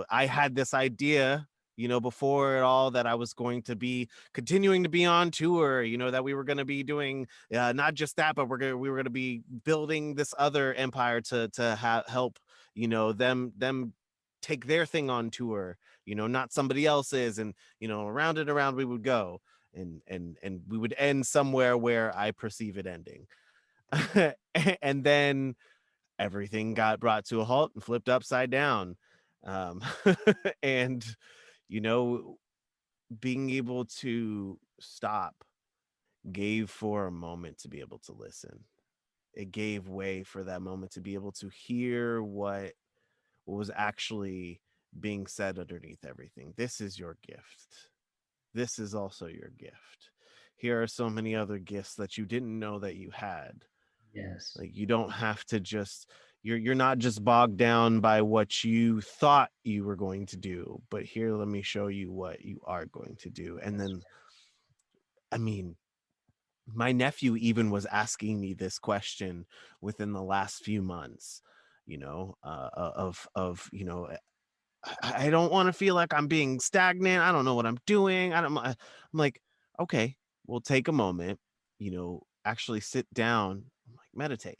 I had this idea, before it all, that I was going to be continuing to be on tour, that we were going to be doing not just that, but we were going to be building this other empire to help, them take their thing on tour, not somebody else's. And around and around we would go, and we would end somewhere where I perceive it ending. And then everything got brought to a halt and flipped upside down. um and you know being able to stop gave for a moment to be able to listen. It gave way for that moment to be able to hear what was actually being said underneath everything. This is your gift. This is also your gift. Here are so many other gifts that you didn't know that you had. Yes. Like, you don't have to just, you're not just bogged down by what you thought you were going to do, but here, let me show you what you are going to do. And That's then, I mean, my nephew even was asking me this question within the last few months, of I don't want to feel like I'm being stagnant. I don't know what I'm doing. I'm like, okay, we'll take a moment, actually sit down, like, meditate.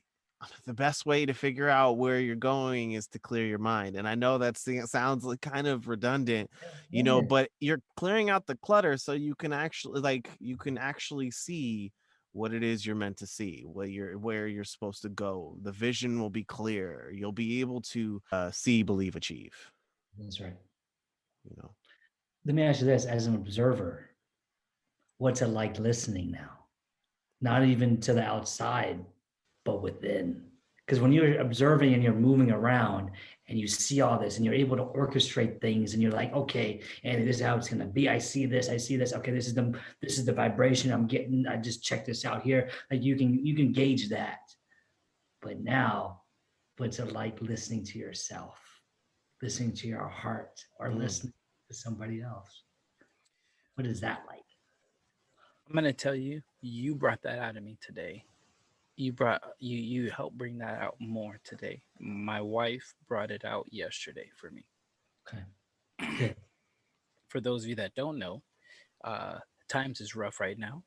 The best way to figure out where you're going is to clear your mind. And I know it sounds like kind of redundant, right. but you're clearing out the clutter so you can actually see what it is you're meant to see, where you're supposed to go. The vision will be clear. You'll be able to see, believe, achieve. That's right. you know Let me ask you this as an observer, what's it like listening now? Not even to the outside, but within. Because when you're observing and you're moving around and you see all this and you're able to orchestrate things and you're like, okay, and this is how it's gonna be. I see this, I see this. Okay, this is the vibration I'm getting. I just check this out here. Like you can gauge that. But now, what's it like listening to yourself, listening to your heart, or Mm. listening to somebody else? What is that like? I'm gonna tell you, you brought that out of me today. You helped bring that out more today. My wife brought it out yesterday for me. Okay, good. For those of you that don't know, uh, times is rough right now,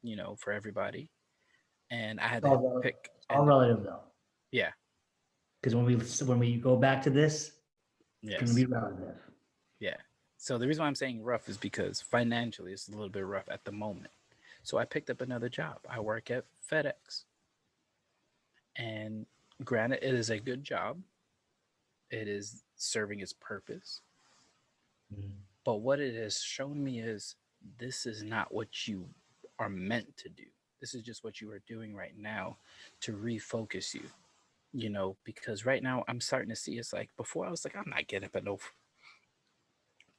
you know, for everybody. and I had It's all to relative, pick. it's all And relative though, yeah, because when we go back to this, it's going to yes, be relative. yeah. So the reason why I'm saying rough is because financially it's a little bit rough at the moment. So I picked up another job. I work at FedEx, and granted, it is a good job. It is serving its purpose. Mhm. But what it has shown me is this is not what you are meant to do. This is just what you are doing right now to refocus you, because right now I'm starting to see it's like before I was like, I'm not getting up at no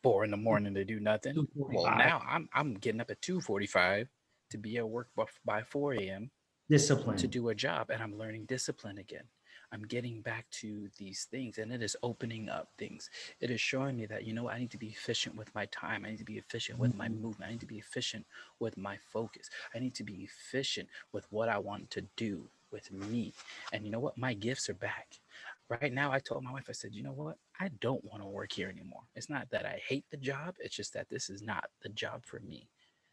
4 in the morning to do nothing. Well, 245. now I'm getting up at 2:45 to be at work by 4 a.m. to Discipline. do a job, and I'm learning discipline again. I'm getting back to these things, and it is opening up things. It is showing me that, I need to be efficient with my time. I need to be efficient with my Mhm. movement. I need to be efficient with my focus. I need to be efficient with what I want to do with me. And you know what? My gifts are back. Right now, I told my wife, I said, you know what? I don't want to work here anymore. It's not that I hate the job, it's just that this is not the job for me.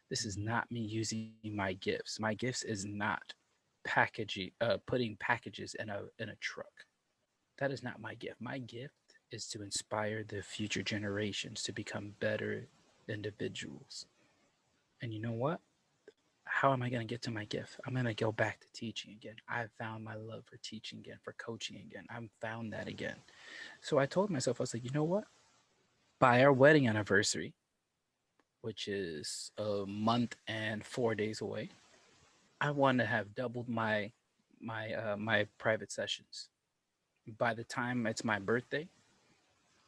This is Mhm. not me using my gifts. My gifts is not packaging putting packages in a truck. That is not my gift. My gift is to inspire the future generations to become better individuals. And you know what? How am I going to get to my gift? I'm going to go back to teaching again. I found my love for teaching again, for coaching again. I found that again. So I told myself, I was like, you know what? By our wedding anniversary, which is a month and 4 days away, I want to have doubled my private sessions. By the time it's my birthday,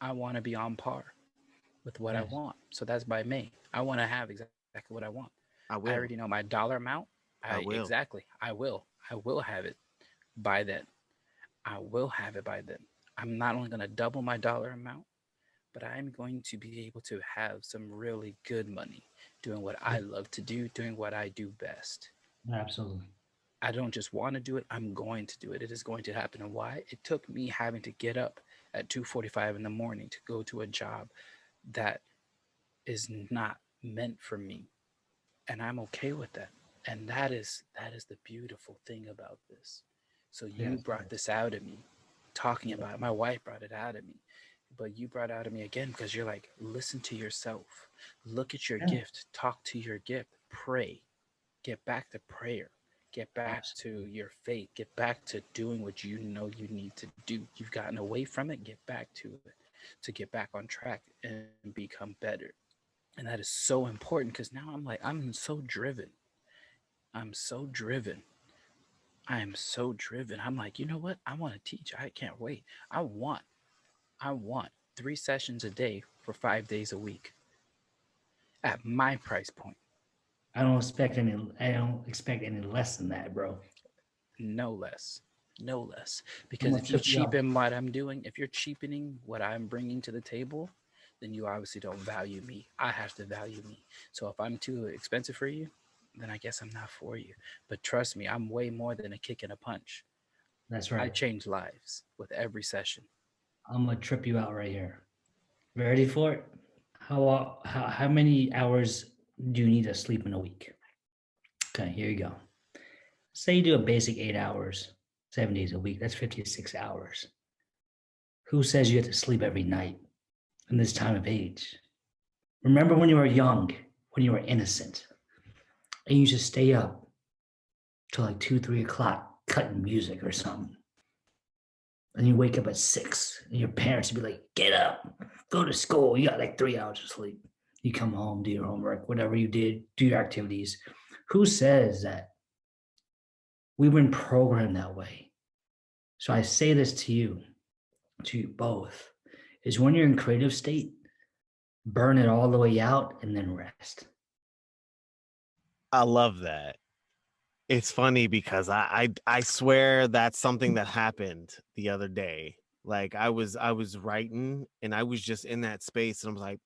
I want to be on par with what I Yes. want. So that's by May. I want to have exactly what I want. I I already will. know my dollar amount. I I will. exactly. I will. I will have it by then. I will have it by then. I'm not only going to double my dollar amount, but I'm going to be able to have some really good money doing what I love to do, doing what I do best. Absolutely. I don't just want to do it, I'm going to do it. It is going to happen. And why? It took me having to get up at 2:45 in the morning to go to a job that is not meant for me, and I'm okay with that. And that is the beautiful thing about this. So you Yes. brought this out of me, talking Yes. about it. My wife brought it out of me, but you brought it out of me again because you're like, listen to yourself, look at your Yeah. gift, talk to your gift, pray, get back to prayer, get back to Absolutely. your faith, get back to doing what you know you need to do. You've gotten away from it, get back to it, to get back on track and become better. And that is so important because now I'm so driven. I'm so driven. I am so driven. I'm like, you know what? I want to teach. I can't wait. I want 3 sessions a day for 5 days a week at my price point. I don't expect any less than that, bro. No less. No less. I'm Because gonna if you trip you out. cheapen what I'm doing, if you're cheapening what I'm bringing to the table, then you obviously don't value me. I have to value me. So if I'm too expensive for you, then I guess I'm not for you. But trust me, I'm way more than a kick and a punch. That's I right. change lives with every session. I'm gonna trip you out right here. Ready for it? How many hours do you need to sleep in a week? Okay, here you go. Say you do a basic 8 hours, 7 days a week. That's 56 hours. Who says you have to sleep every night in this time of age? Remember when you were young, when you were innocent, and you used to stay up till like 2, 3 o'clock cutting music or something. And you wake up at 6, and your parents would be like, get up, go to school. You got like 3 hours of sleep. You come home, do your homework, whatever you did, do your activities. Who says that we've been programmed that way? So I say this to you both, is when you're in creative state, burn it all the way out and then rest. I love that. It's funny because I swear that's something that happened the other day. Like I was writing and I was just in that space and I was like,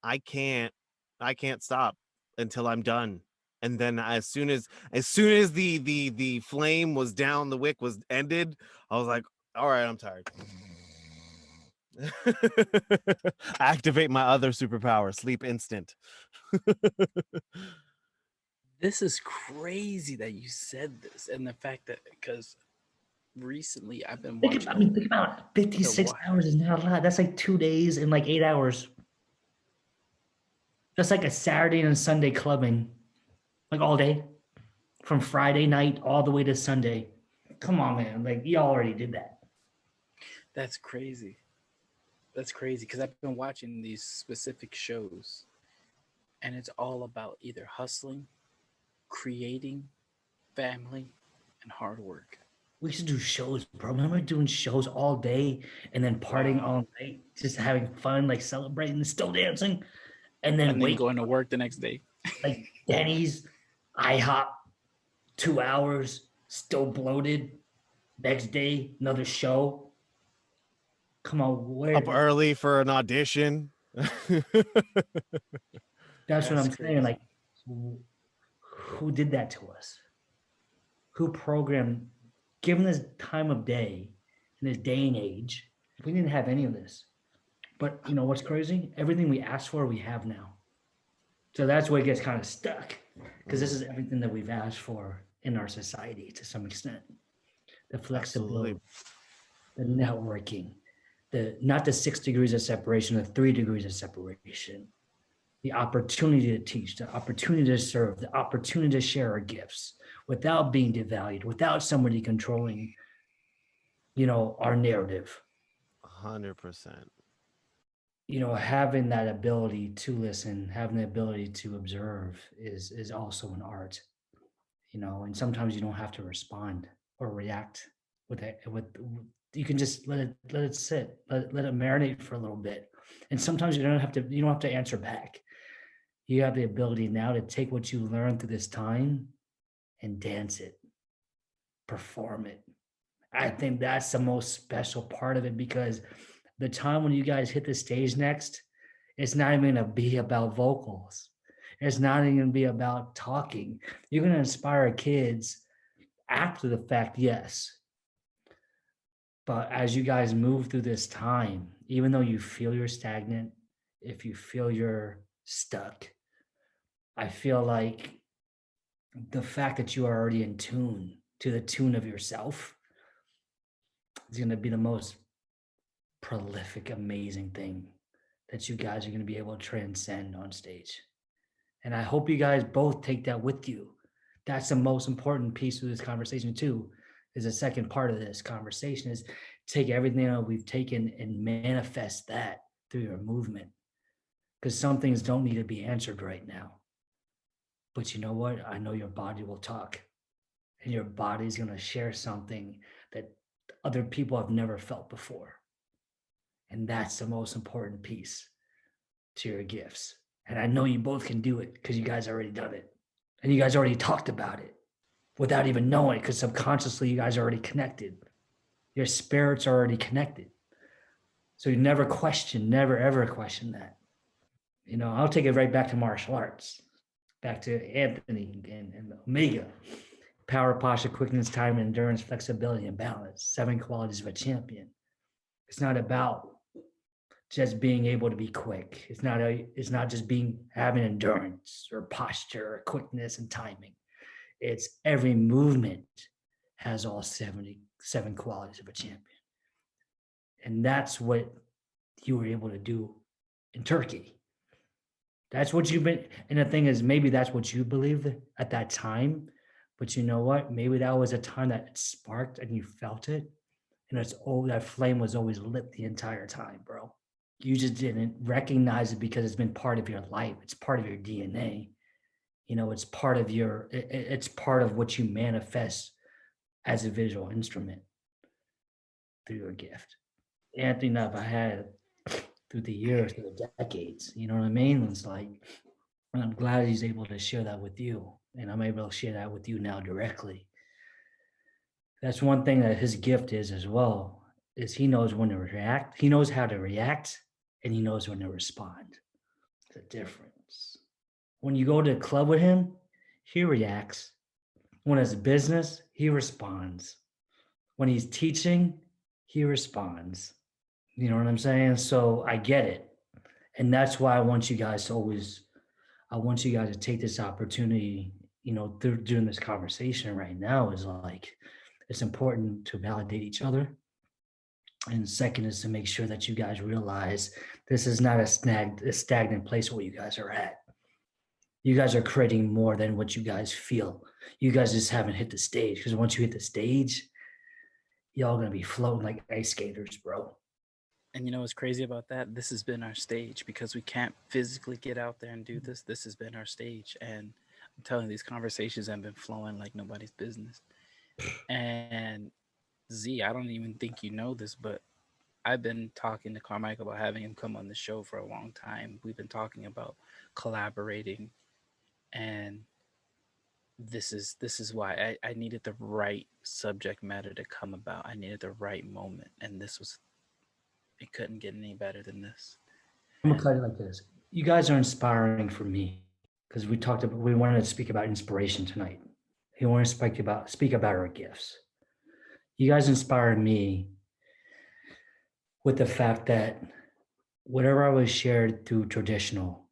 I can't I can't stop until I'm done. And then as soon as the flame was down, the wick was ended, I was like, all right, I'm tired. Activate my other superpower, sleep instant. This is crazy that you said this, and the fact that because recently I've been watching Think about it. the 56 hours is not a lot. That's like 2 days and like 8 hours. That's like a Saturday and a Sunday clubbing, like all day, from Friday night all the way to Sunday. Come on, man. Like you already did that. That's crazy. That's crazy because I've been watching these specific shows, and it's all about either hustling, creating, family, and hard work. We used to do shows, bro. Remember doing shows all day and then partying Wow. all night, just having fun, like celebrating and still dancing, and then And then wake going to work the next day. like Denny's, IHOP, 2 hours, still bloated. Next day, another show. Come on, where? Up early for an audition. That's what That's I'm saying. crazy. Like, who did that to us? Who programmed, given this time of day, in this day and age, we didn't have any of this. But you know what's crazy? Everything we asked for, we have now. So that's where it gets kind of stuck because this is everything that we've asked for in our society to some extent. The flexibility, the networking, the not the 6 degrees of separation, the 3 degrees of separation, the opportunity to teach, the opportunity to serve, the opportunity to share our gifts without being devalued, without somebody controlling, our narrative. 100%. Having that ability to listen, having the ability to observe is also an art. And sometimes you don't have to respond or react with it. You can just let it sit, let it marinate for a little bit. And sometimes you don't have to answer back. You have the ability now to take what you learned through this time and dance it, perform it. I think that's the most special part of it because the time when you guys hit the stage next, it's not even going to be about vocals. It's not even going to be about talking. You're going to inspire kids after the fact, yes. But as you guys move through this time, even though you feel you're stagnant, if you feel you're stuck, I feel like the fact that you are already in tune to the tune of yourself is going to be the most prolific, amazing thing that you guys are going to be able to transcend on stage. And I hope you guys both take that with you. That's the most important piece of this conversation too, is the second part of this conversation is take everything that we've taken and manifest that through your movement. Because some things don't need to be answered right now. But you know what? I know your body will talk. And your body's going to share something that other people have never felt before. And that's the most important piece to your gifts. And I know you both can do it because you guys already done it. And you guys already talked about it without even knowing it because subconsciously you guys are already connected. Your spirits are already connected. So you never ever question that. I'll take it right back to martial arts, back to Anthony and Omega. Power, posture, quickness, time, endurance, flexibility, and balance. 7 qualities of a champion. It's not about just being able to be quick. It's not just having endurance or posture or quickness and timing. It's every movement has all 77 qualities of a champion. And that's what you were able to do in Turkey. That's what you've been, and the thing is, maybe that's what you believed at that time, but you know what? Maybe that was a time that it sparked and you felt it. And that flame was always lit the entire time, bro. You just didn't recognize it because it's been part of your life. It's part of your DNA. It's part of it's part of what you manifest as a visual instrument through your gift. Anthony, I've had through the years, through the decades, you know what I mean? It's like, and I'm glad he's able to share that with you. And I'm able to share that with you now directly. That's one thing that his gift is as well, is he knows when to react. He knows how to react and he knows when to respond. The difference. When you go to a club with him, he reacts. When it's business, he responds. When he's teaching, he responds. You know what I'm saying? So I get it. And that's why I want you guys to take this opportunity during this conversation right now is like, it's important to validate each other. And second is to make sure that you guys realize this is not a stagnant place where you guys are at. You guys are creating more than what you guys feel. You guys just haven't hit the stage, because once you hit the stage, y'all gonna be floating like ice skaters, bro. And you know what's crazy about that? This has been our stage because we can't physically get out there and do this. This has been our stage. And I'm telling you, these conversations have been flowing like nobody's business. And Z, I don't even think you know this, but I've been talking to Carmichael about having him come on the show for a long time. We've been talking about collaborating, and this is why I needed the right subject matter to come about. I needed the right moment, and this was it couldn't get any better than this. I'm gonna And cut it like this. You guys are inspiring for me, because we wanted to speak about inspiration tonight. We want to speak about our gifts. You guys inspire me with the fact that whatever I was shared through traditional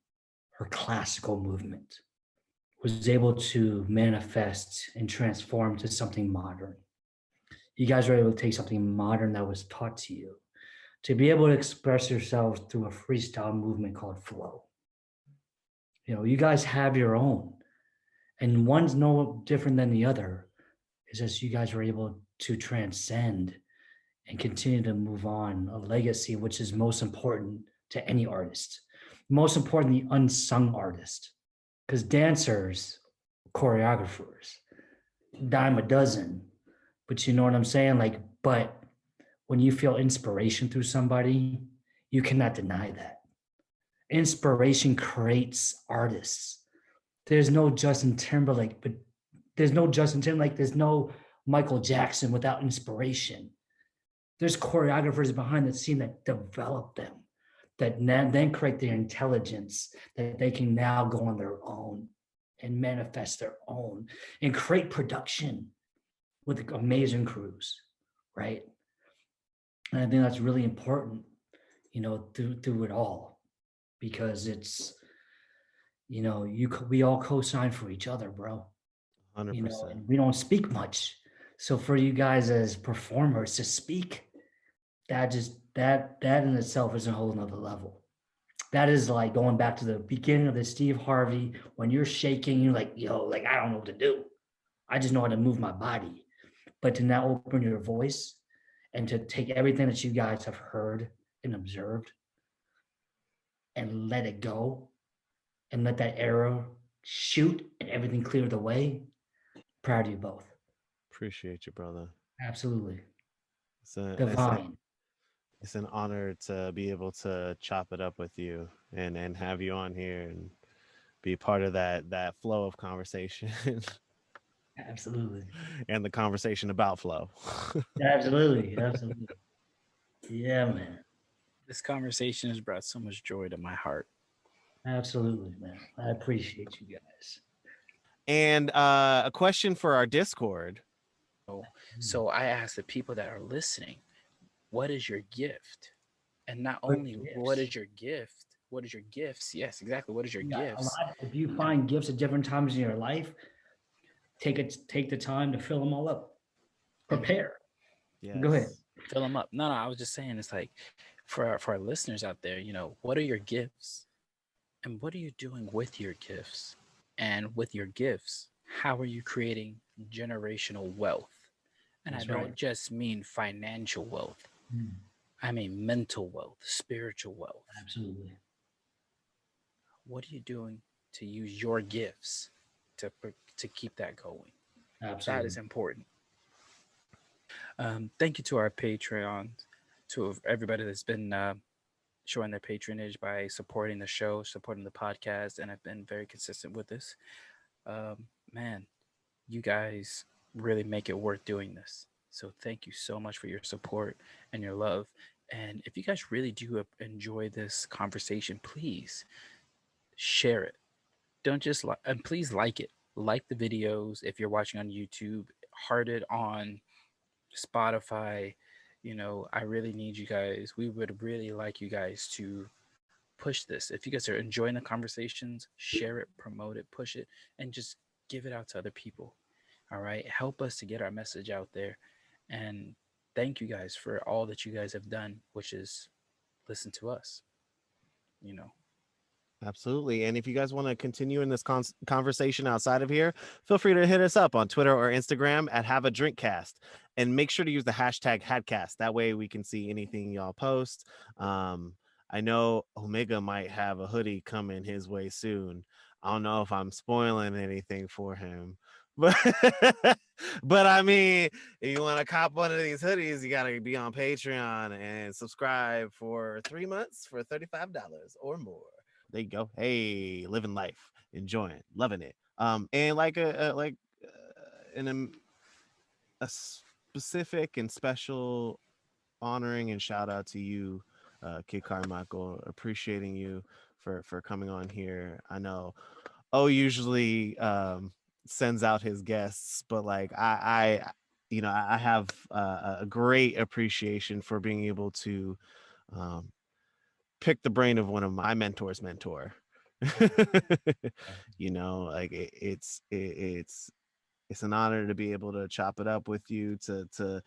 or classical movement was able to manifest and transform to something modern. You guys were able to take something modern that was taught to you to be able to express yourselves through a freestyle movement called flow. You guys have your own, and one's no different than the other. It's just you guys were able to transcend and continue to move on a legacy, which is most important to any artist, most important, the unsung artist, because dancers, choreographers, dime a dozen. But you know what I'm saying? Like, but when you feel inspiration through somebody, you cannot deny that. Inspiration creates artists. There's no Justin Timberlake, but there's no Justin Timberlake, there's no Michael Jackson without inspiration. There's choreographers behind the scene that develop them, that then create their intelligence, that they can now go on their own and manifest their own and create production with amazing crews, right? And I think that's really important, through it all, because it's, we all co-sign for each other, bro. 100%. And we don't speak much. So for you guys as performers to speak, that in itself is a whole nother level. That is like going back to the beginning of the Steve Harvey, when you're shaking, you're like, yo, like, I don't know what to do. I just know how to move my body. But to now open your voice and to take everything that you guys have heard and observed and let it go and let that arrow shoot and everything clear the way. Proud of you both. Appreciate you, brother. Absolutely. It's, a, it's, a, Divine. it's an honor to be able to chop it up with you and have you on here and be part of that flow of conversation Absolutely. and the conversation about flow. Absolutely. Absolutely. Yeah, man. this conversation has brought so much joy to my heart. Absolutely, man. I appreciate you guys. And a question for our Discord. So I ask the people that are listening, what is your gift? And not What only what gifts? is your gift, what is your gifts? Yes, exactly. What is your Yeah, a gifts? lot. If you find gifts at different times in your life, take the time to fill them all up. Prepare. Go ahead. Yes. Fill them up. No, I was just saying it's like for our listeners out there, what are your gifts? And what are you doing with your gifts? And with your gifts, how are you creating generational wealth? And I That's don't right. just mean financial wealth. Mm, I mean mental wealth, spiritual wealth. absolutely. What are you doing to use your gifts to keep that going? That Absolutely. is important. Thank you to our Patreon, to everybody that's been showing their patronage by supporting the show, supporting the podcast, and have been very consistent with this. Man, you guys really make it worth doing this. So thank you so much for your support and your love. And if you guys really do enjoy this conversation, please share it. Don't just like, and please like it. Like the videos if you're watching on YouTube. Heart it on Spotify. I really need you guys. We would really like you guys to push this. If you guys are enjoying the conversations, share it, promote it, push it, and just give it out to other people. All right. Help us to get our message out there. And thank you guys for all that you guys have done, which is listen to us, you know. Absolutely. And if you guys want to continue in this conversation outside of here, feel free to hit us up on Twitter or Instagram at Have a Drink Cast, and make sure to use the hashtag HADcast. That way we can see anything y'all post. I know Omega might have a hoodie coming his way soon. I don't know if I'm spoiling anything for him, but but I mean, if you want to cop one of these hoodies, you got to be on Patreon and subscribe for 3 months for $35 or more. There you go. Hey, living life, enjoying, loving it. And like a specific and special honoring and shout out to you, Kid Carmichael. Appreciating you for coming on here. I know usually sends out his guests, but like I have a great appreciation for being able to um, pick the brain of one of my mentor's mentor. Like it's an honor to be able to chop it up with you, to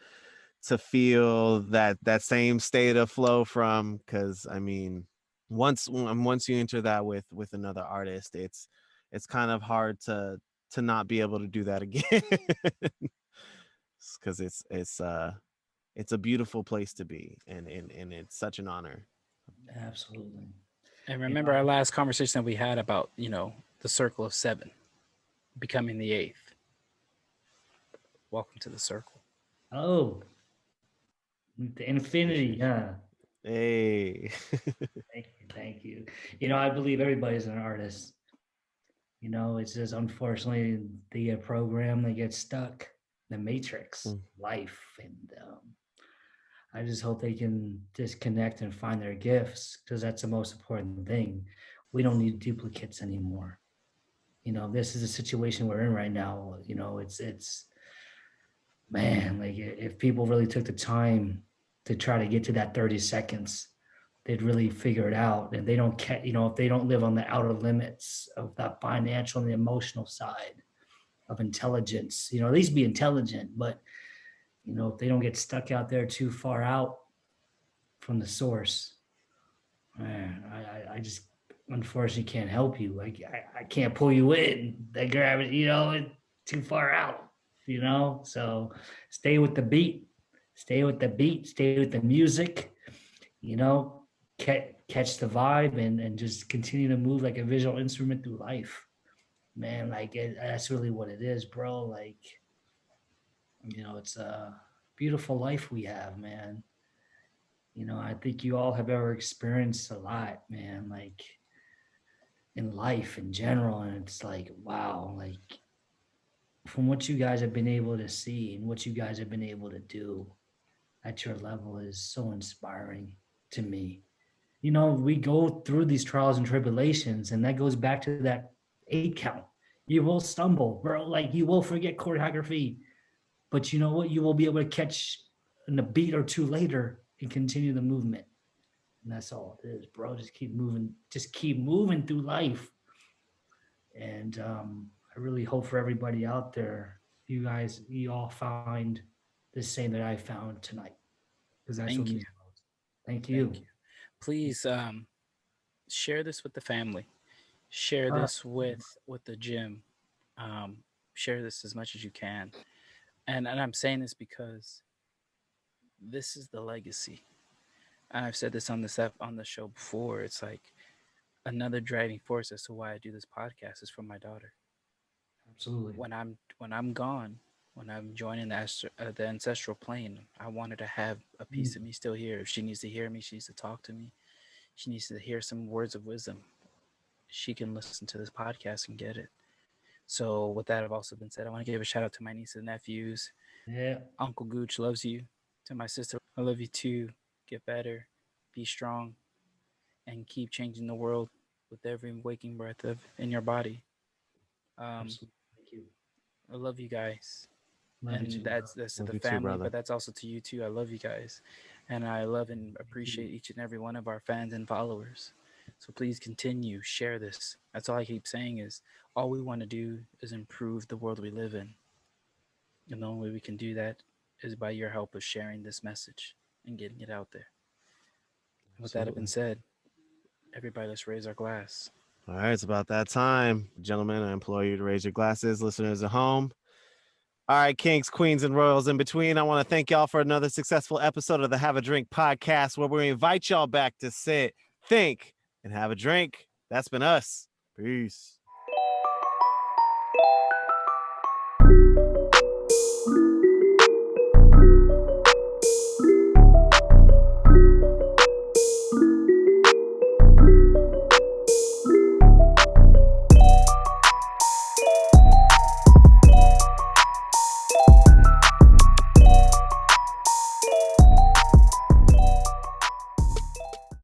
feel that same state of flow from, because I mean, once you enter that with another artist, it's kind of hard to not be able to do that again. Because it's a beautiful place to be, and it's such an honor. Absolutely. And remember our last conversation that we had about, the circle of 7 becoming the 8th. Welcome to the circle. Oh, the infinity. Yeah. Hey. Thank you. I believe everybody's an artist. It's just unfortunately they get programmed, they get stuck in the matrix life, and I just hope they can disconnect and find their gifts, because that's the most important thing. We don't need duplicates anymore. This is a situation we're in right now. It's man, like if people really took the time to try to get to that 30 seconds, they'd really figure it out. And they don't care, if they don't live on the outer limits of that financial and the emotional side of intelligence, at least be intelligent, but if they don't get stuck out there too far out from the source, man, I just unfortunately can't help you. Like I can't pull you in. The gravity, too far out. So stay with the beat, stay with the music. Catch the vibe, and just continue to move like a visual instrument through life, man. Like that's really what it is, bro. Like it's a beautiful life we have, man. I think you all have ever experienced a lot, man, like in life in general. And it's like, wow, like from what you guys have been able to see and what you guys have been able to do at your level is so inspiring to me. We go through these trials and tribulations, and that goes back to that 8 count. You will stumble, bro. Like you will forget choreography, but you know what? You will be able to catch in a beat or two later and continue the movement. And that's all it is, bro. Just keep moving. Just keep moving through life. And I really hope for everybody out there, you all find the same that I found tonight. Because that's what means most. Thank you. Thank you. Please share this with the family. Share this with the gym. Share this as much as you can. And I'm saying this because this is the legacy. I've said this on the show before. It's like another driving force as to why I do this podcast is for my daughter. Absolutely. When I'm gone, when I'm joining the ancestral plane, I want her to have a piece of me still here. If she needs to hear me, she needs to talk to me. She needs to hear some words of wisdom. She can listen to this podcast and get it. So with that have also been said, I want to give a shout out to my nieces and nephews. Yeah. Uncle Gooch loves you. To my sister, I love you too. Get better, be strong, and keep changing the world with every waking breath in your body. Thank you. I love you guys. Love you too, that's to the family, but that's also to you too. I love you guys, and I love and appreciate each and every one of our fans and followers. So please continue, share this. That's all I keep saying is all we want to do is improve the world we live in. And the only way we can do that is by your help of sharing this message and getting it out there. And with that having been said, everybody, let's raise our glass. All right, it's about that time. Gentlemen, I implore you to raise your glasses. Listeners at home. All right, kings, queens, and royals in between. I want to thank y'all for another successful episode of the Have a Drink podcast, where we invite y'all back to sit, think, and have a drink. That's been us. Peace.